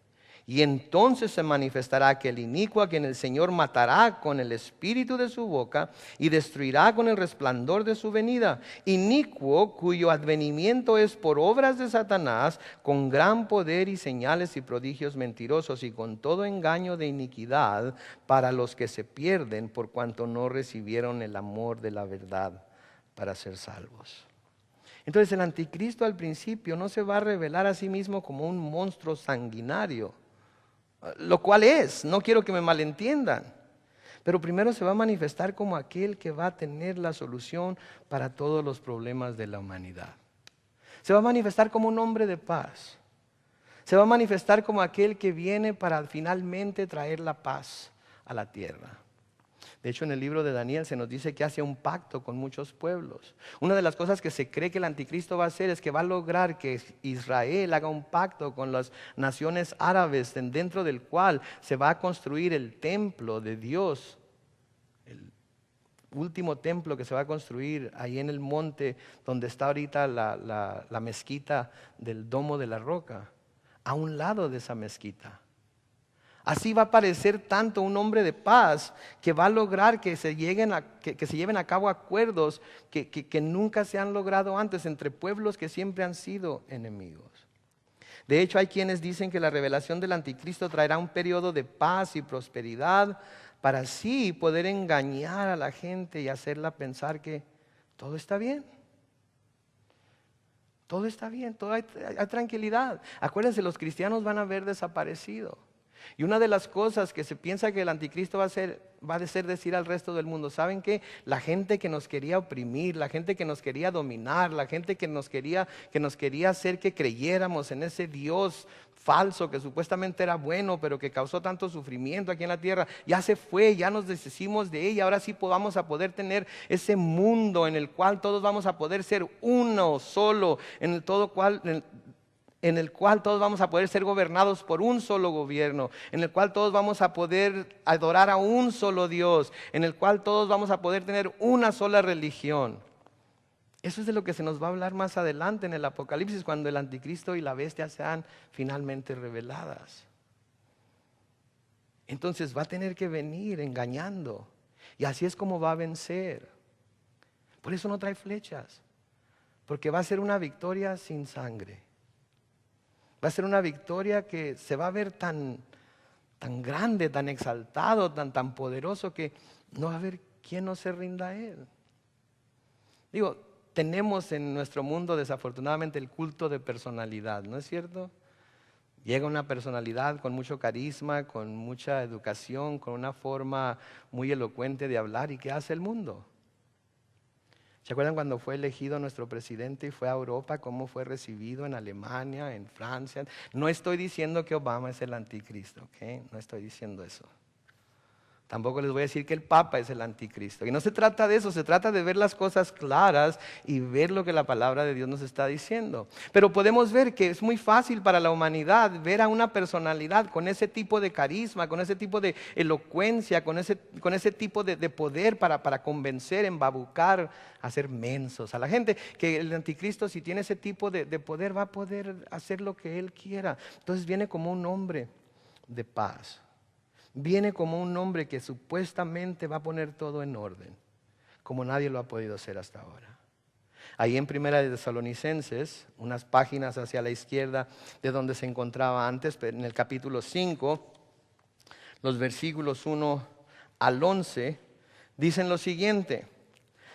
Y entonces se manifestará aquel inicuo a quien el Señor matará con el espíritu de su boca y destruirá con el resplandor de su venida. Inicuo cuyo advenimiento es por obras de Satanás, con gran poder y señales y prodigios mentirosos y con todo engaño de iniquidad para los que se pierden por cuanto no recibieron el amor de la verdad para ser salvos. Entonces el anticristo al principio no se va a revelar a sí mismo como un monstruo sanguinario, lo cual es, no quiero que me malentiendan, pero primero se va a manifestar como aquel que va a tener la solución para todos los problemas de la humanidad. Se va a manifestar como un hombre de paz. Se va a manifestar como aquel que viene para finalmente traer la paz a la tierra. De hecho, en el libro de Daniel se nos dice que hace un pacto con muchos pueblos. Una de las cosas que se cree que el anticristo va a hacer es que va a lograr que Israel haga un pacto con las naciones árabes, dentro del cual se va a construir el templo de Dios, el último templo que se va a construir ahí en el monte donde está ahorita la mezquita del Domo de la Roca, a un lado de esa mezquita. Así va a parecer tanto un hombre de paz que va a lograr que se lleven a cabo acuerdos que nunca se han logrado antes entre pueblos que siempre han sido enemigos. De hecho, hay quienes dicen que la revelación del anticristo traerá un periodo de paz y prosperidad para así poder engañar a la gente y hacerla pensar que todo está bien. Todo está bien, hay tranquilidad. Acuérdense, los cristianos van a haber desaparecido. Y una de las cosas que se piensa que el anticristo va a decir al resto del mundo, ¿saben qué? La gente que nos quería oprimir, la gente que nos quería dominar, la gente que nos quería hacer que creyéramos en ese Dios falso que supuestamente era bueno, pero que causó tanto sufrimiento aquí en la tierra, ya se fue, ya nos deshicimos de ella. Ahora sí vamos a poder tener ese mundo en el cual todos vamos a poder ser uno solo, en el cual todos vamos a poder ser gobernados por un solo gobierno, en el cual todos vamos a poder adorar a un solo Dios, en el cual todos vamos a poder tener una sola religión. Eso es de lo que se nos va a hablar más adelante en el Apocalipsis, cuando el anticristo y la bestia sean finalmente reveladas. Entonces va a tener que venir engañando, y así es como va a vencer. Por eso no trae flechas, porque va a ser una victoria sin sangre. Va a ser una victoria que se va a ver tan grande, tan exaltado, tan poderoso, que no va a haber quien no se rinda a él. Digo, tenemos en nuestro mundo desafortunadamente el culto de personalidad, ¿no es cierto? Llega una personalidad con mucho carisma, con mucha educación, con una forma muy elocuente de hablar, ¿y qué hace el mundo? ¿Se acuerdan cuando fue elegido nuestro presidente y fue a Europa, cómo fue recibido en Alemania, en Francia? No estoy diciendo que Obama es el anticristo, ¿ok? No estoy diciendo eso. Tampoco les voy a decir que el Papa es el anticristo. Y no se trata de eso, se trata de ver las cosas claras y ver lo que la palabra de Dios nos está diciendo. Pero podemos ver que es muy fácil para la humanidad ver a una personalidad con ese tipo de carisma, con ese tipo de elocuencia, con ese tipo de poder para convencer, embabucar, hacer mensos a la gente. Que el anticristo, si tiene ese tipo de poder, va a poder hacer lo que él quiera. Entonces viene como un hombre de paz. Viene como un hombre que supuestamente va a poner todo en orden, como nadie lo ha podido hacer hasta ahora. Ahí en Primera de Tesalonicenses, unas páginas hacia la izquierda de donde se encontraba antes, en el capítulo 5, los versículos 1 al 11, dicen lo siguiente: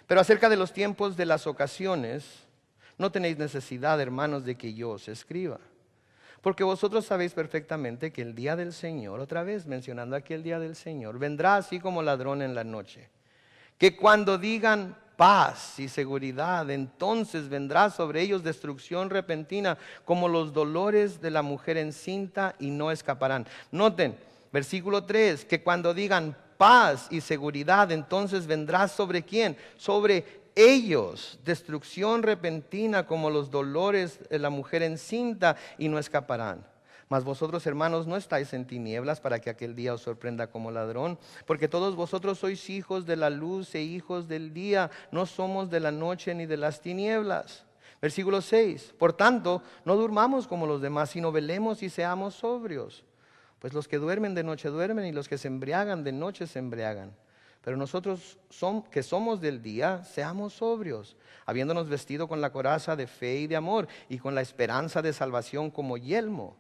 pero acerca de los tiempos de las ocasiones, no tenéis necesidad, hermanos, de que yo os escriba. Porque vosotros sabéis perfectamente que el día del Señor, otra vez mencionando aquí el día del Señor, vendrá así como ladrón en la noche. Que cuando digan paz y seguridad, entonces vendrá sobre ellos destrucción repentina, como los dolores de la mujer encinta, y no escaparán. Noten, versículo 3, que cuando digan paz y seguridad, entonces vendrá sobre ¿quién? Sobre ellos destrucción repentina, como los dolores de la mujer encinta, y no escaparán. Mas vosotros, hermanos, no estáis en tinieblas para que aquel día os sorprenda como ladrón, porque todos vosotros sois hijos de la luz e hijos del día, no somos de la noche ni de las tinieblas. Versículo 6, por tanto, no durmamos como los demás, sino velemos y seamos sobrios. Pues los que duermen de noche duermen, y los que se embriagan de noche se embriagan. Pero nosotros que somos del día, seamos sobrios, habiéndonos vestido con la coraza de fe y de amor, y con la esperanza de salvación como yelmo.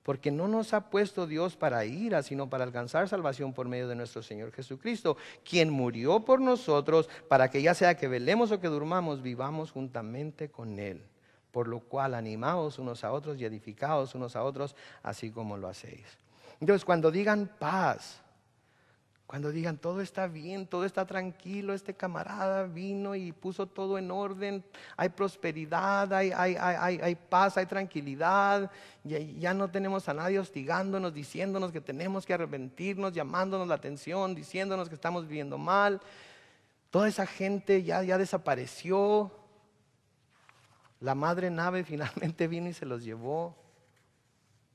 Porque no nos ha puesto Dios para ira, sino para alcanzar salvación por medio de nuestro Señor Jesucristo, quien murió por nosotros, para que ya sea que velemos o que durmamos, vivamos juntamente con Él. Por lo cual animaos unos a otros y edificaos unos a otros, así como lo hacéis. Entonces, cuando digan paz, cuando digan todo está bien, todo está tranquilo, este camarada vino y puso todo en orden, hay prosperidad, hay paz, hay tranquilidad, ya no tenemos a nadie hostigándonos, diciéndonos que tenemos que arrepentirnos, llamándonos la atención, diciéndonos que estamos viviendo mal. Toda esa gente ya desapareció. La madre nave finalmente vino y se los llevó.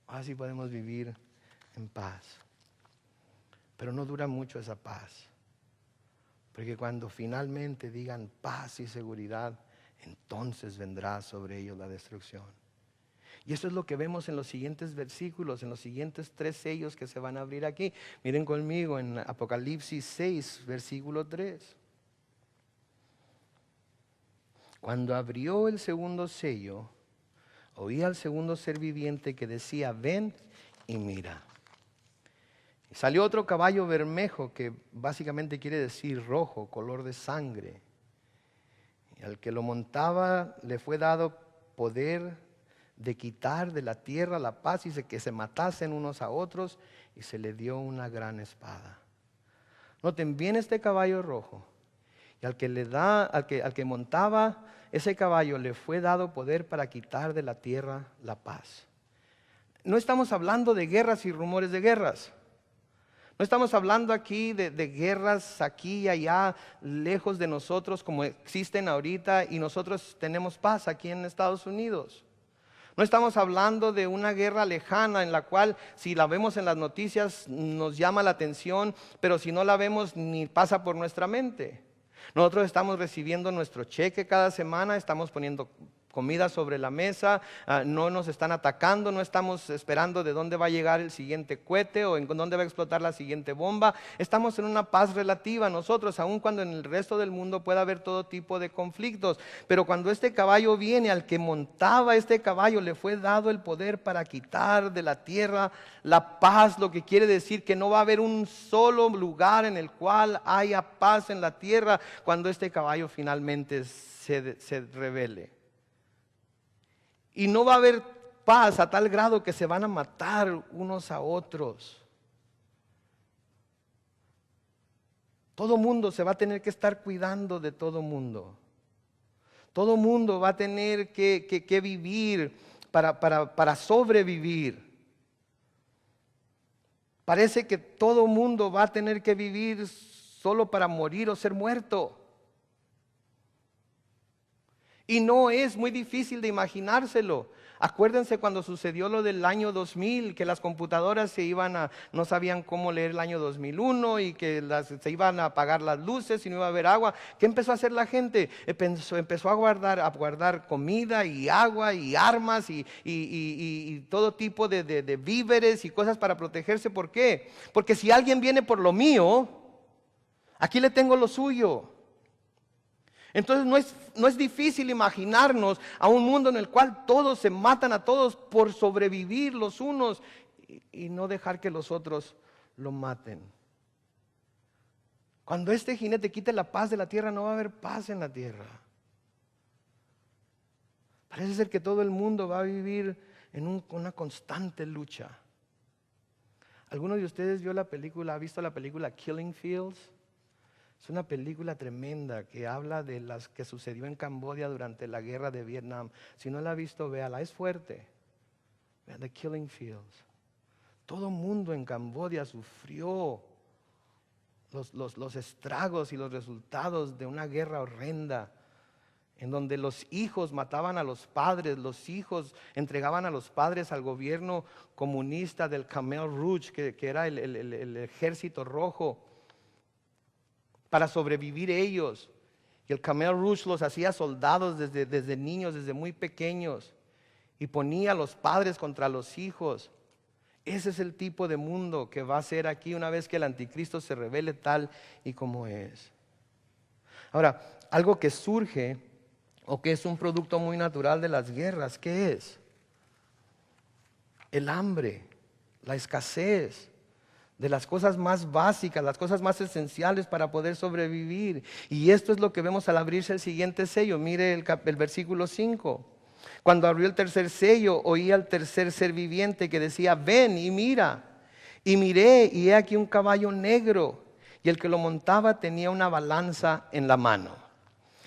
Así podemos vivir en paz. Pero no dura mucho esa paz, porque cuando finalmente digan paz y seguridad, entonces vendrá sobre ellos la destrucción. Y eso es lo que vemos en los siguientes versículos, en los siguientes 3 sellos que se van a abrir aquí. Miren conmigo en Apocalipsis 6, versículo 3. Cuando abrió el segundo sello, oí al segundo ser viviente que decía: ven y mira. Salió otro caballo bermejo, que básicamente quiere decir rojo, color de sangre. Y al que lo montaba le fue dado poder de quitar de la tierra la paz y que se matasen unos a otros, y se le dio una gran espada. Noten bien este caballo rojo, y al que montaba ese caballo le fue dado poder para quitar de la tierra la paz. No estamos hablando de guerras y rumores de guerras. No estamos hablando aquí de guerras aquí y allá, lejos de nosotros, como existen ahorita, y nosotros tenemos paz aquí en Estados Unidos. No estamos hablando de una guerra lejana en la cual, si la vemos en las noticias, nos llama la atención, pero si no la vemos, ni pasa por nuestra mente. Nosotros estamos recibiendo nuestro cheque cada semana, estamos poniendo comida sobre la mesa, no nos están atacando, no estamos esperando de dónde va a llegar el siguiente cohete o en dónde va a explotar la siguiente bomba. Estamos en una paz relativa nosotros, aun cuando en el resto del mundo pueda haber todo tipo de conflictos. Pero cuando este caballo viene, al que montaba este caballo le fue dado el poder para quitar de la tierra la paz, lo que quiere decir que no va a haber un solo lugar en el cual haya paz en la tierra cuando este caballo finalmente se revele. Y no va a haber paz a tal grado que se van a matar unos a otros. Todo mundo se va a tener que estar cuidando de todo mundo. Todo mundo va a tener que vivir para sobrevivir. Parece que todo mundo va a tener que vivir solo para morir o ser muerto. Y no es muy difícil de imaginárselo. Acuérdense cuando sucedió lo del año 2000, que las computadoras no sabían cómo leer el año 2001 y que se iban a apagar las luces y no iba a haber agua. ¿Qué empezó a hacer la gente? Empezó a guardar comida y agua y armas y todo tipo de víveres y cosas para protegerse. ¿Por qué? Porque si alguien viene por lo mío, aquí le tengo lo suyo. Entonces no es difícil imaginarnos a un mundo en el cual todos se matan a todos por sobrevivir los unos y no dejar que los otros lo maten. Cuando este jinete quite la paz de la tierra, no va a haber paz en la tierra. Parece ser que todo el mundo va a vivir en una constante lucha. ¿Alguno de ustedes ha visto la película Killing Fields? Es una película tremenda que habla de las que sucedió en Camboya durante la guerra de Vietnam. Si no la ha visto, véala, es fuerte. Vean The Killing Fields. Todo mundo en Camboya sufrió los estragos y los resultados de una guerra horrenda, en donde los hijos mataban a los padres, los hijos entregaban a los padres al gobierno comunista del Khmer Rouge, que era el ejército rojo, para sobrevivir ellos. Y el Khmer Rouge los hacía soldados desde niños, desde muy pequeños, y ponía a los padres contra los hijos. Ese es el tipo de mundo que va a ser aquí una vez que el anticristo se revele tal y como es. Ahora, algo que surge o que es un producto muy natural de las guerras, ¿qué es? El hambre, la escasez de las cosas más básicas, las cosas más esenciales para poder sobrevivir. Y esto es lo que vemos al abrirse el siguiente sello. Mire el versículo 5. Cuando abrió el tercer sello, oí al tercer ser viviente que decía: ven y mira. Y miré, y he aquí un caballo negro, y el que lo montaba tenía una balanza en la mano.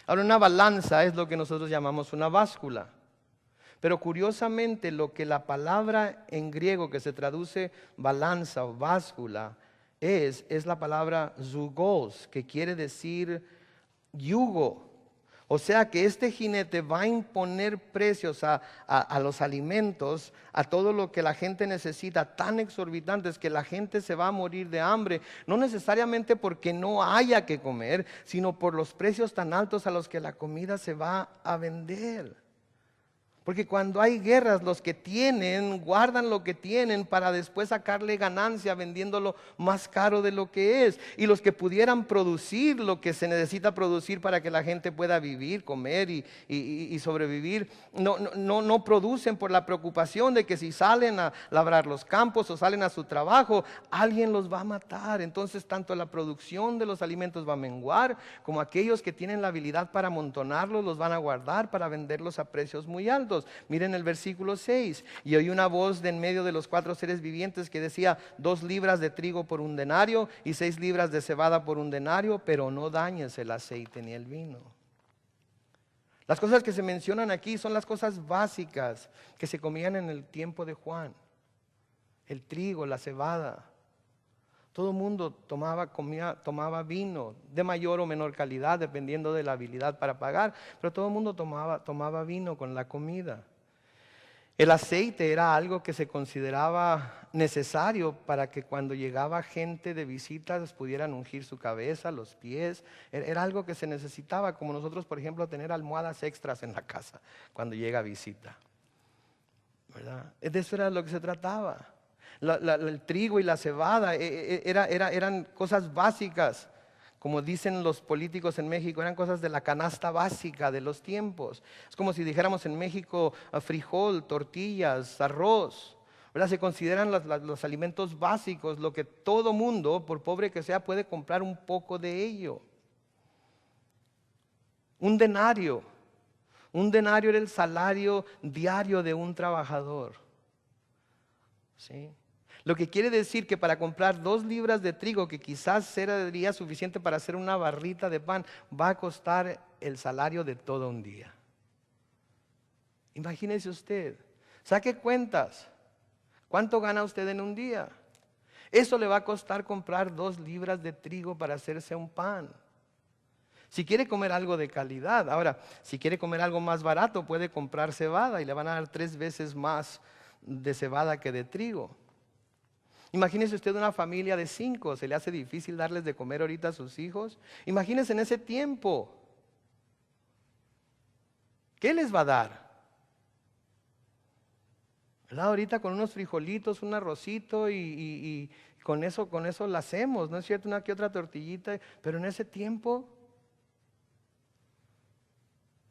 Ahora, una balanza es lo que nosotros llamamos una báscula. Pero curiosamente, lo que la palabra en griego que se traduce balanza o báscula es la palabra zugos, que quiere decir yugo. O sea que este jinete va a imponer precios a los alimentos, a todo lo que la gente necesita, tan exorbitantes que la gente se va a morir de hambre, no necesariamente porque no haya que comer, sino por los precios tan altos a los que la comida se va a vender. Porque cuando hay guerras, los que tienen, guardan lo que tienen para después sacarle ganancia vendiéndolo más caro de lo que es. Y los que pudieran producir lo que se necesita producir para que la gente pueda vivir, comer y sobrevivir, no producen por la preocupación de que si salen a labrar los campos o salen a su trabajo, alguien los va a matar. Entonces tanto la producción de los alimentos va a menguar, como aquellos que tienen la habilidad para amontonarlos, los van a guardar para venderlos a precios muy altos. juntos. Miren el versículo 6. Y oí una voz de en medio de los 4 seres vivientes que decía: 2 libras de trigo por un denario y 6 libras de cebada por un denario, pero no dañes el aceite ni el vino. Las cosas que se mencionan aquí son las cosas básicas que se comían en el tiempo de Juan. El trigo, la cebada. Todo el mundo tomaba vino de mayor o menor calidad, dependiendo de la habilidad para pagar, pero todo el mundo tomaba vino con la comida. El aceite era algo que se consideraba necesario para que cuando llegaba gente de visitas pudieran ungir su cabeza, los pies. Era algo que se necesitaba, como nosotros, por ejemplo, tener almohadas extras en la casa cuando llega visita, ¿verdad? De eso era lo que se trataba. El trigo y la cebada eran cosas básicas. Como dicen los políticos en México, eran cosas de la canasta básica de los tiempos. Es como si dijéramos en México frijol, tortillas, arroz, ¿verdad? Se consideran los alimentos básicos, lo que todo mundo, por pobre que sea, puede comprar un poco de ello. Un denario era el salario diario de un trabajador. ¿Sí? Lo que quiere decir que para comprar 2 libras de trigo, que quizás sería suficiente para hacer una barrita de pan, va a costar el salario de todo un día. Imagínese usted, saque cuentas. ¿Cuánto gana usted en un día? Eso le va a costar comprar 2 libras de trigo para hacerse un pan. Si quiere comer algo de calidad. Ahora, si quiere comer algo más barato, puede comprar cebada y le van a dar 3 veces más de cebada que de trigo. Imagínese usted una familia de 5, ¿se le hace difícil darles de comer ahorita a sus hijos? Imagínese en ese tiempo. ¿Qué les va a dar? ¿Verdad? Ahorita con unos frijolitos, un arrocito y con eso la hacemos, ¿no es cierto? Una que otra tortillita, pero en ese tiempo,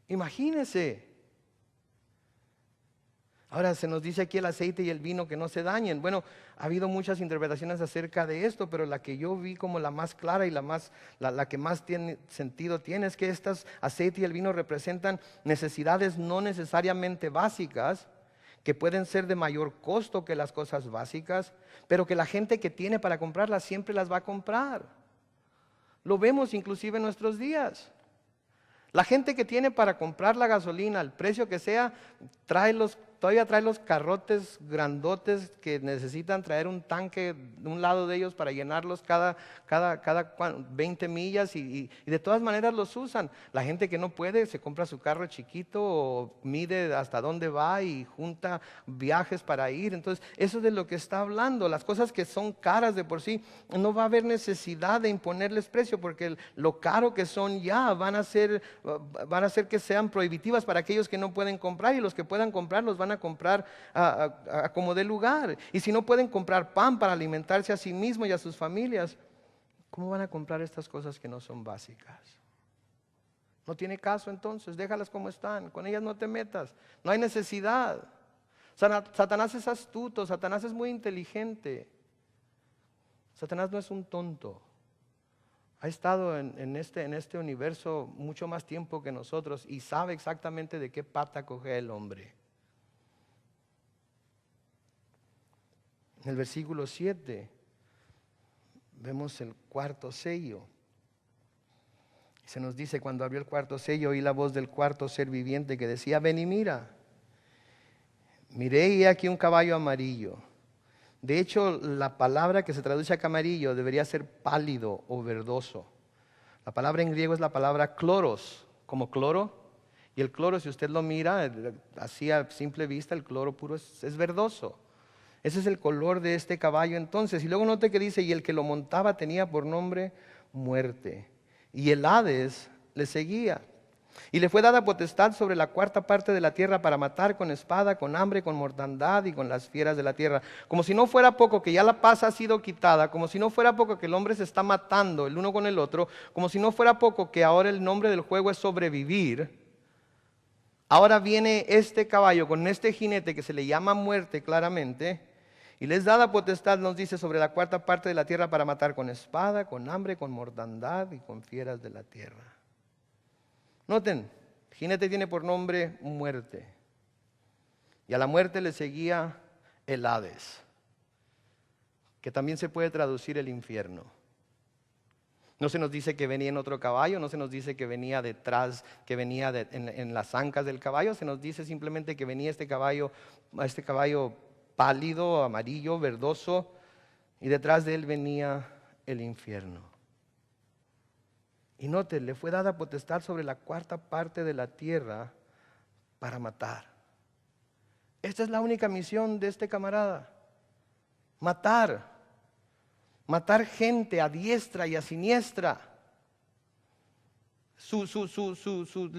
imagínese. Ahora se nos dice aquí el aceite y el vino que no se dañen. Bueno, ha habido muchas interpretaciones acerca de esto, pero la que yo vi como la más clara y la que más tiene sentido tiene es que estos aceite y el vino representan necesidades no necesariamente básicas, que pueden ser de mayor costo que las cosas básicas, pero que la gente que tiene para comprarlas siempre las va a comprar. Lo vemos inclusive en nuestros días. La gente que tiene para comprar la gasolina al precio que sea, todavía trae los carrotes grandotes que necesitan traer un tanque de un lado de ellos para llenarlos cada 20 millas y de todas maneras los usan. La gente que no puede se compra su carro chiquito o mide hasta dónde va y junta viajes para ir. Entonces, eso es de lo que está hablando. Las cosas que son caras de por sí, no va a haber necesidad de imponerles precio porque lo caro que son ya van a hacer que sean prohibitivas para aquellos que no pueden comprar, y los que puedan comprar los van a comprar a como dé lugar. Y si no pueden comprar pan para alimentarse a sí mismos y a sus familias, ¿cómo van a comprar estas cosas que no son básicas? No tiene caso, entonces déjalas como están, con ellas no te metas, no hay necesidad. Satanás es astuto, Satanás es muy inteligente. Satanás no es un tonto. Ha estado en este universo mucho más tiempo que nosotros y sabe exactamente de qué pata coge el hombre. En el versículo 7 vemos el 4.º sello. Se nos dice: cuando abrió el 4.º sello, oí la voz del 4.º ser viviente que decía: ven y mira. Miré y aquí un caballo amarillo. De hecho, la palabra que se traduce a amarillo debería ser pálido o verdoso. La palabra en griego es la palabra cloros, como cloro. Y el cloro, si usted lo mira, así a simple vista, el cloro puro es verdoso. Ese es el color de este caballo entonces. Y luego note que dice: y el que lo montaba tenía por nombre Muerte, y el Hades le seguía. Y le fue dada potestad sobre la 4ª parte de la tierra para matar con espada, con hambre, con mortandad y con las fieras de la tierra. Como si no fuera poco que ya la paz ha sido quitada, como si no fuera poco que el hombre se está matando el uno con el otro, como si no fuera poco que ahora el nombre del juego es sobrevivir. Ahora viene este caballo con este jinete que se le llama Muerte claramente, y les dada potestad, nos dice, sobre la 4ª parte de la tierra para matar con espada, con hambre, con mortandad y con fieras de la tierra. Noten, el jinete tiene por nombre Muerte. Y a la muerte le seguía el Hades, que también se puede traducir el infierno. No se nos dice que venía en otro caballo, no se nos dice que venía detrás, que venía en las ancas del caballo, se nos dice simplemente que venía este caballo pálido, amarillo, verdoso, y detrás de él venía el infierno. Y note, le fue dada potestad sobre la cuarta parte de la tierra para matar. Esta es la única misión de este camarada: matar. Matar gente a diestra y a siniestra. Su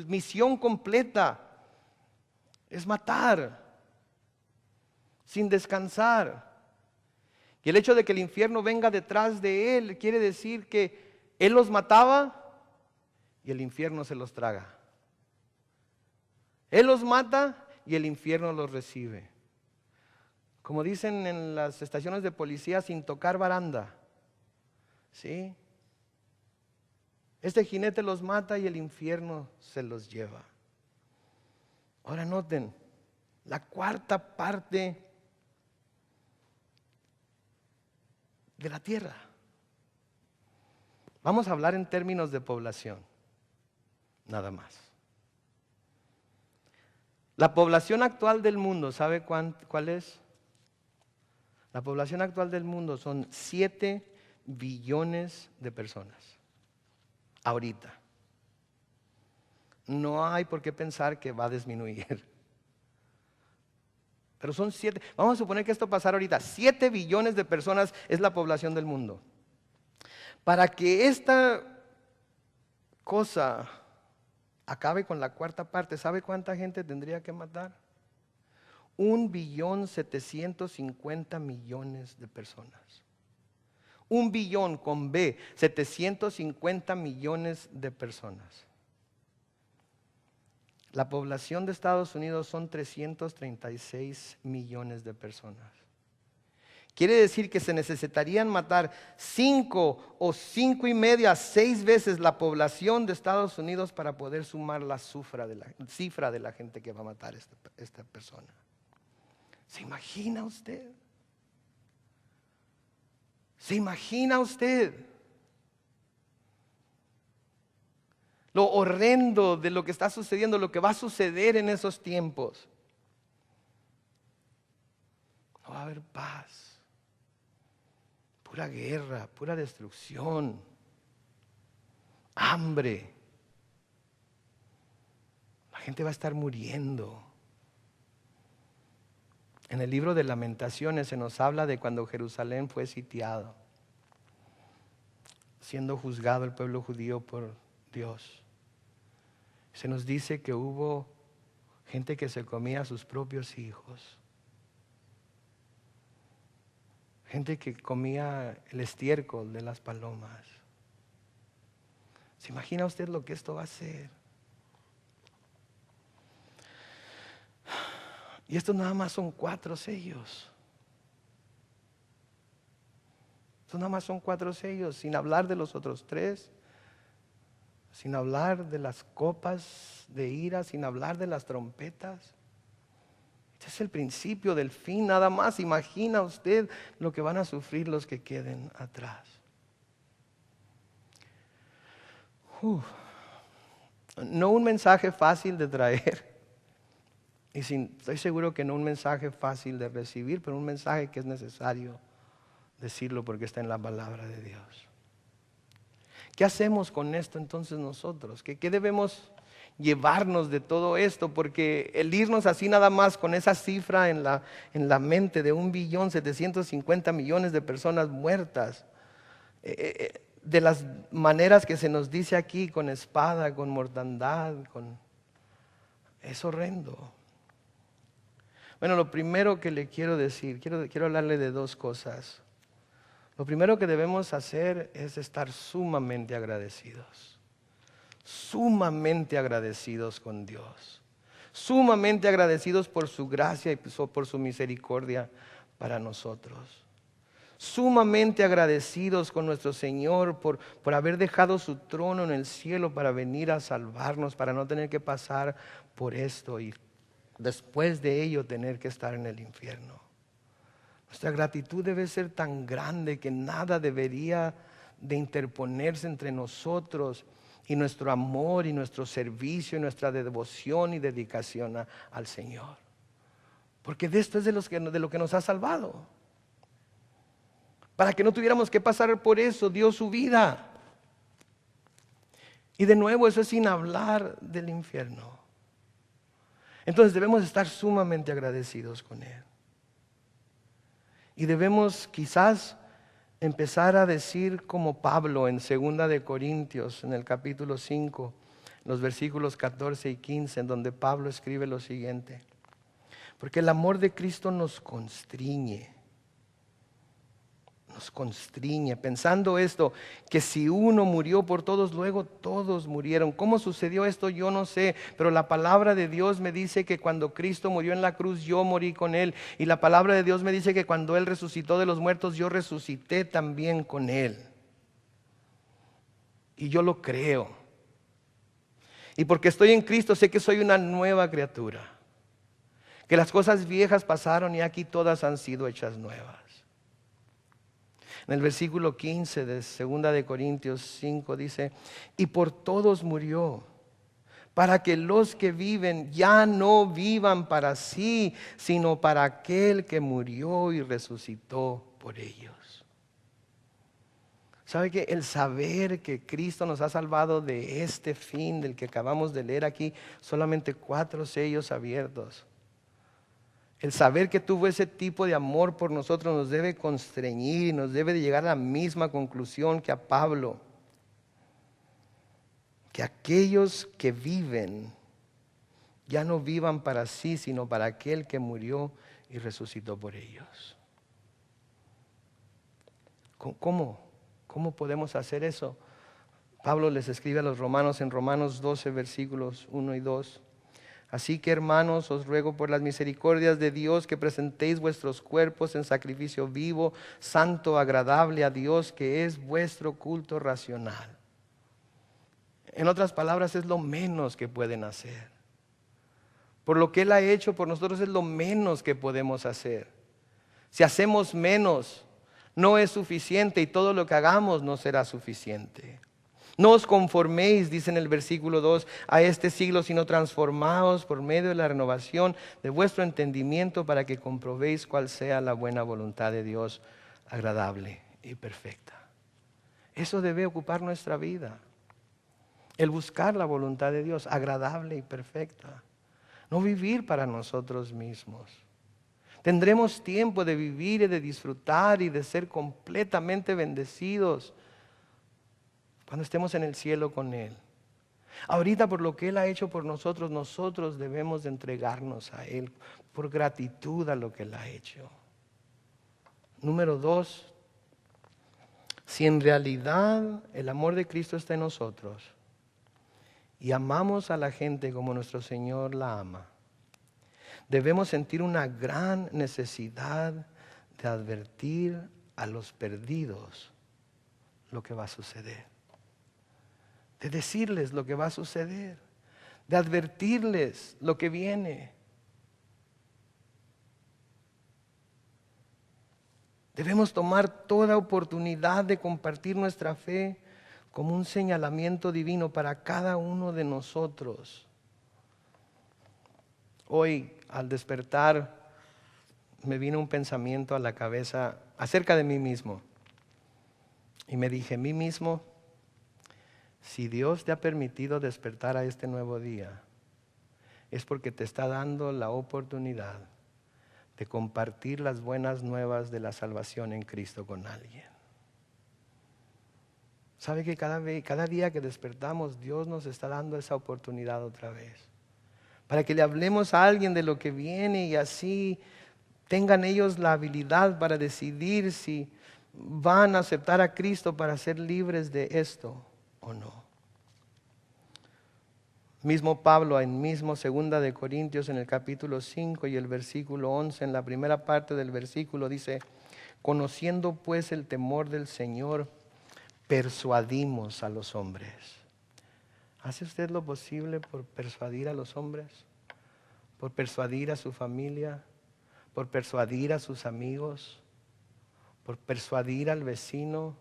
misión completa es matar, sin descansar. Y el hecho de que el infierno venga detrás de él quiere decir que él los mataba y el infierno se los traga. Él los mata y el infierno los recibe. Como dicen en las estaciones de policía, sin tocar baranda. ¿Sí? Este jinete los mata y el infierno se los lleva. Ahora noten, la cuarta parte de la tierra. Vamos a hablar en términos de población, nada más. La población actual del mundo, ¿sabe cuál es? La población actual del mundo son 7 billones de personas. Ahorita. No hay por qué pensar que va a disminuir. Pero son 7. Vamos a suponer que esto pasara ahorita. 7 billones de personas es la población del mundo. Para que esta cosa acabe con la cuarta parte, ¿sabe cuánta gente tendría que matar? 1.750.000.000 de personas. 1 billón con B, 750 millones de personas. La población de Estados Unidos son 336 millones de personas. Quiere decir que se necesitarían matar 5 o 5.5, 6 veces la población de Estados Unidos para poder sumar la cifra de la gente que va a matar esta persona. ¿Se imagina usted? ¿Se imagina usted lo horrendo de lo que está sucediendo, lo que va a suceder en esos tiempos? No va a haber paz, pura guerra, pura destrucción, hambre. La gente va a estar muriendo. En el libro de Lamentaciones se nos habla de cuando Jerusalén fue sitiado, siendo juzgado el pueblo judío por Dios. Se nos dice que hubo gente que se comía a sus propios hijos, gente que comía el estiércol de las palomas. ¿Se imagina usted lo que esto va a hacer? Y estos nada más son 4 sellos. Estos nada más son 4 sellos, sin hablar de los otros 3, sin hablar de las copas de ira, sin hablar de las trompetas. Este es el principio del fin, nada más. Imagina usted lo que van a sufrir los que queden atrás. No un mensaje fácil de traer. Y estoy seguro que no un mensaje fácil de recibir, pero un mensaje que es necesario decirlo porque está en la palabra de Dios. ¿Qué hacemos con esto entonces nosotros? ¿Qué debemos llevarnos de todo esto? Porque el irnos así nada más con esa cifra en la mente de 1.750.000.000 de personas muertas, de las maneras que se nos dice aquí, con espada, con mortandad, es horrendo. Bueno, lo primero que le quiero decir, quiero hablarle de 2 cosas. Lo primero que debemos hacer es estar sumamente agradecidos. Sumamente agradecidos con Dios. Sumamente agradecidos por su gracia y por su misericordia para nosotros. Sumamente agradecidos con nuestro Señor por haber dejado su trono en el cielo para venir a salvarnos, para no tener que pasar por esto. Y después de ello tener que estar en el infierno. Nuestra gratitud debe ser tan grande que nada debería de interponerse entre nosotros y nuestro amor y nuestro servicio y nuestra devoción y dedicación al Señor. Porque de esto es de lo que nos ha salvado. Para que no tuviéramos que pasar por eso, dio su vida. Y de nuevo, eso es sin hablar del infierno. Entonces debemos estar sumamente agradecidos con Él. Y debemos quizás empezar a decir como Pablo en 2 de Corintios, en el capítulo 5, los versículos 14 y 15, en donde Pablo escribe lo siguiente: porque el amor de Cristo nos constriñe, pensando esto, que si uno murió por todos, luego todos murieron. ¿Cómo sucedió esto? Yo no sé, pero la palabra de Dios me dice que cuando Cristo murió en la cruz, yo morí con Él. Y la palabra de Dios me dice que cuando Él resucitó de los muertos, yo resucité también con Él. Y yo lo creo. Y porque estoy en Cristo, sé que soy una nueva criatura. Que las cosas viejas pasaron y aquí todas han sido hechas nuevas. En el versículo 15 de 2 de Corintios 5 dice: y por todos murió, para que los que viven ya no vivan para sí, sino para aquel que murió y resucitó por ellos. ¿Sabe que el saber que Cristo nos ha salvado de este fin del que acabamos de leer aquí, solamente 4 sellos abiertos? El saber que tuvo ese tipo de amor por nosotros nos debe constreñir, nos debe de llegar a la misma conclusión que a Pablo. Que aquellos que viven ya no vivan para sí, sino para aquel que murió y resucitó por ellos. ¿Cómo podemos hacer eso? Pablo les escribe a los romanos en Romanos 12, versículos 1 y 2. Así que, hermanos, os ruego por las misericordias de Dios que presentéis vuestros cuerpos en sacrificio vivo, santo, agradable a Dios, que es vuestro culto racional. En otras palabras, es lo menos que pueden hacer. Por lo que Él ha hecho por nosotros es lo menos que podemos hacer. Si hacemos menos, no es suficiente y todo lo que hagamos no será suficiente. No os conforméis, dice en el versículo 2, a este siglo, sino transformaos por medio de la renovación de vuestro entendimiento para que comprobéis cuál sea la buena voluntad de Dios, agradable y perfecta. Eso debe ocupar nuestra vida. El buscar la voluntad de Dios, agradable y perfecta. No vivir para nosotros mismos. Tendremos tiempo de vivir y de disfrutar y de ser completamente bendecidos cuando estemos en el cielo con Él. Ahorita, por lo que Él ha hecho por nosotros, nosotros debemos de entregarnos a Él por gratitud a lo que Él ha hecho. Número 2, si en realidad el amor de Cristo está en nosotros y amamos a la gente como nuestro Señor la ama, debemos sentir una gran necesidad de advertir a los perdidos lo que va a suceder. De decirles lo que va a suceder, de advertirles lo que viene. Debemos tomar toda oportunidad de compartir nuestra fe como un señalamiento divino para cada uno de nosotros. Hoy, al despertar, me vino un pensamiento a la cabeza acerca de mí mismo. Y me dije, mí mismo, si Dios te ha permitido despertar a este nuevo día, es porque te está dando la oportunidad de compartir las buenas nuevas de la salvación en Cristo con alguien. ¿Sabe que cada día que despertamos, Dios nos está dando esa oportunidad otra vez? Para que le hablemos a alguien de lo que viene y así tengan ellos la habilidad para decidir si van a aceptar a Cristo para ser libres de esto o no. Mismo Pablo en mismo 2 de Corintios en el capítulo 5 y el versículo 11, en la primera parte del versículo dice: conociendo pues el temor del Señor, persuadimos a los hombres. ¿Hace usted lo posible por persuadir a los hombres? por persuadir a su familia, por persuadir a sus amigos, por persuadir al vecino,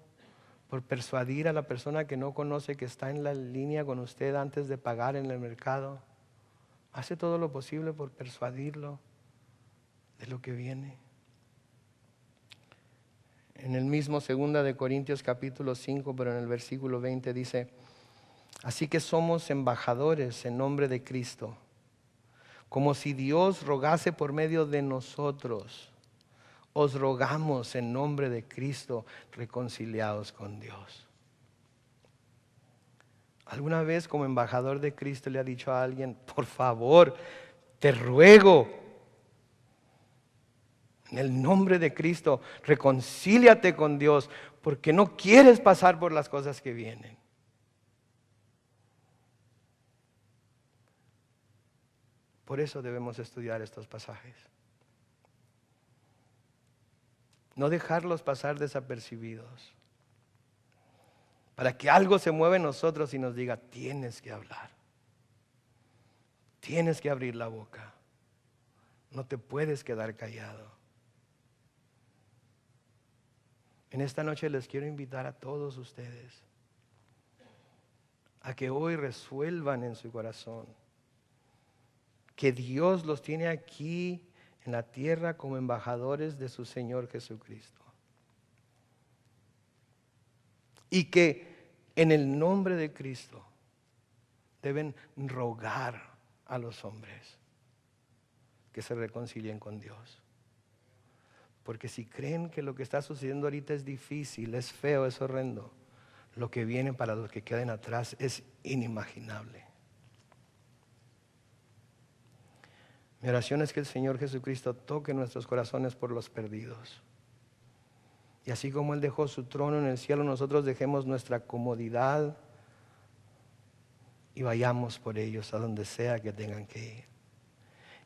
por persuadir a la persona que no conoce, que está en la línea con usted antes de pagar en el mercado. Hace todo lo posible por persuadirlo de lo que viene. En el mismo 2 de Corintios capítulo 5, pero en el versículo 20 dice: así que somos embajadores en nombre de Cristo, como si Dios rogase por medio de nosotros. Os rogamos en nombre de Cristo, reconciliados con Dios. ¿Alguna vez como embajador de Cristo le ha dicho a alguien: por favor, te ruego, en el nombre de Cristo, reconcíliate con Dios, porque no quieres pasar por las cosas que vienen? Por eso debemos estudiar estos pasajes. No dejarlos pasar desapercibidos. Para que algo se mueva en nosotros y nos diga: tienes que hablar. Tienes que abrir la boca. No te puedes quedar callado. En esta noche les quiero invitar a todos ustedes a que hoy resuelvan en su corazón que Dios los tiene aquí en la tierra como embajadores de su Señor Jesucristo. Y que en el nombre de Cristo deben rogar a los hombres que se reconcilien con Dios. Porque si creen que lo que está sucediendo ahorita es difícil, es feo, es horrendo, lo que viene para los que queden atrás es inimaginable. Mi oración es que el Señor Jesucristo toque nuestros corazones por los perdidos. Y así como Él dejó su trono en el cielo, nosotros dejemos nuestra comodidad y vayamos por ellos a donde sea que tengan que ir.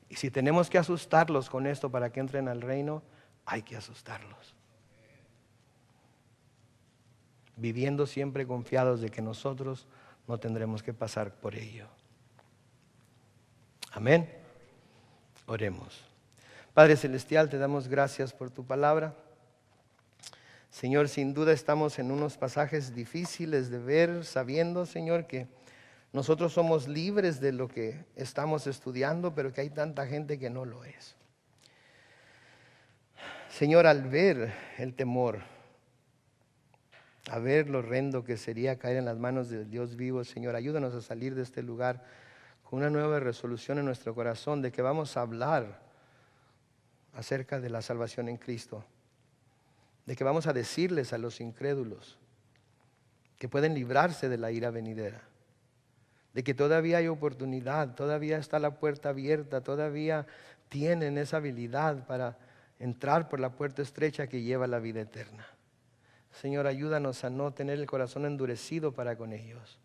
Y si tenemos que asustarlos con esto para que entren al reino, hay que asustarlos. Viviendo siempre confiados de que nosotros no tendremos que pasar por ello. Amén. Oremos. Padre Celestial, te damos gracias por tu palabra. Señor, sin duda estamos en unos pasajes difíciles de ver, sabiendo, Señor, que nosotros somos libres de lo que estamos estudiando, pero que hay tanta gente que no lo es. Señor, al ver el temor, a ver lo horrendo que sería caer en las manos del Dios vivo, Señor, ayúdanos a salir de este lugar con una nueva resolución en nuestro corazón de que vamos a hablar acerca de la salvación en Cristo, de que vamos a decirles a los incrédulos que pueden librarse de la ira venidera, de que todavía hay oportunidad, todavía está la puerta abierta, todavía tienen esa habilidad para entrar por la puerta estrecha que lleva a la vida eterna. Señor, ayúdanos a no tener el corazón endurecido para con ellos,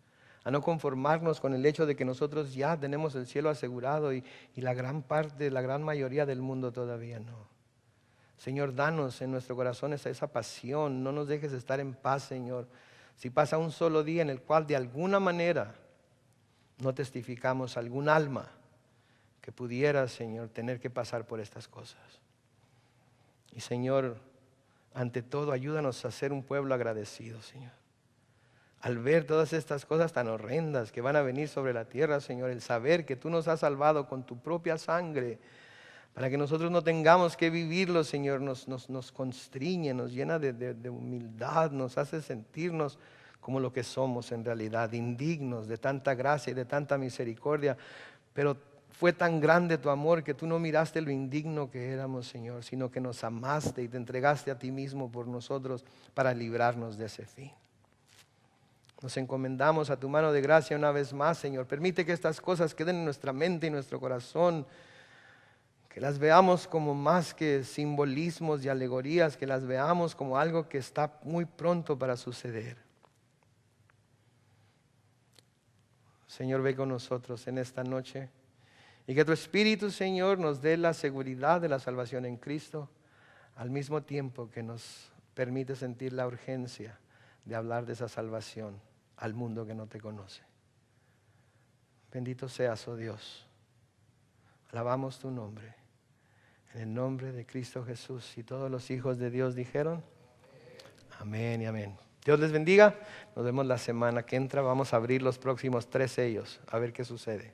a no conformarnos con el hecho de que nosotros ya tenemos el cielo asegurado y la gran parte, la gran mayoría del mundo todavía no. Señor, danos en nuestro corazón esa pasión, no nos dejes estar en paz, Señor. Si pasa un solo día en el cual de alguna manera no testificamos a algún alma que pudiera, Señor, tener que pasar por estas cosas. Y Señor, ante todo, ayúdanos a ser un pueblo agradecido, Señor. Al ver todas estas cosas tan horrendas que van a venir sobre la tierra, Señor, el saber que tú nos has salvado con tu propia sangre, para que nosotros no tengamos que vivirlo, Señor, nos constriñe, nos llena de humildad, nos hace sentirnos como lo que somos en realidad, indignos de tanta gracia y de tanta misericordia. Pero fue tan grande tu amor que tú no miraste lo indigno que éramos, Señor, sino que nos amaste y te entregaste a ti mismo por nosotros para librarnos de ese fin. Nos encomendamos a tu mano de gracia una vez más, Señor. Permite que estas cosas queden en nuestra mente y nuestro corazón, que las veamos como más que simbolismos y alegorías, que las veamos como algo que está muy pronto para suceder. Señor, ve con nosotros en esta noche y que tu Espíritu, Señor, nos dé la seguridad de la salvación en Cristo, al mismo tiempo que nos permite sentir la urgencia de hablar de esa salvación al mundo que no te conoce. Bendito seas, oh Dios. Alabamos tu nombre. En el nombre de Cristo Jesús. Y todos los hijos de Dios dijeron, amén y amén. Dios les bendiga. Nos vemos la semana que entra. Vamos a abrir los próximos 3 sellos. A ver qué sucede.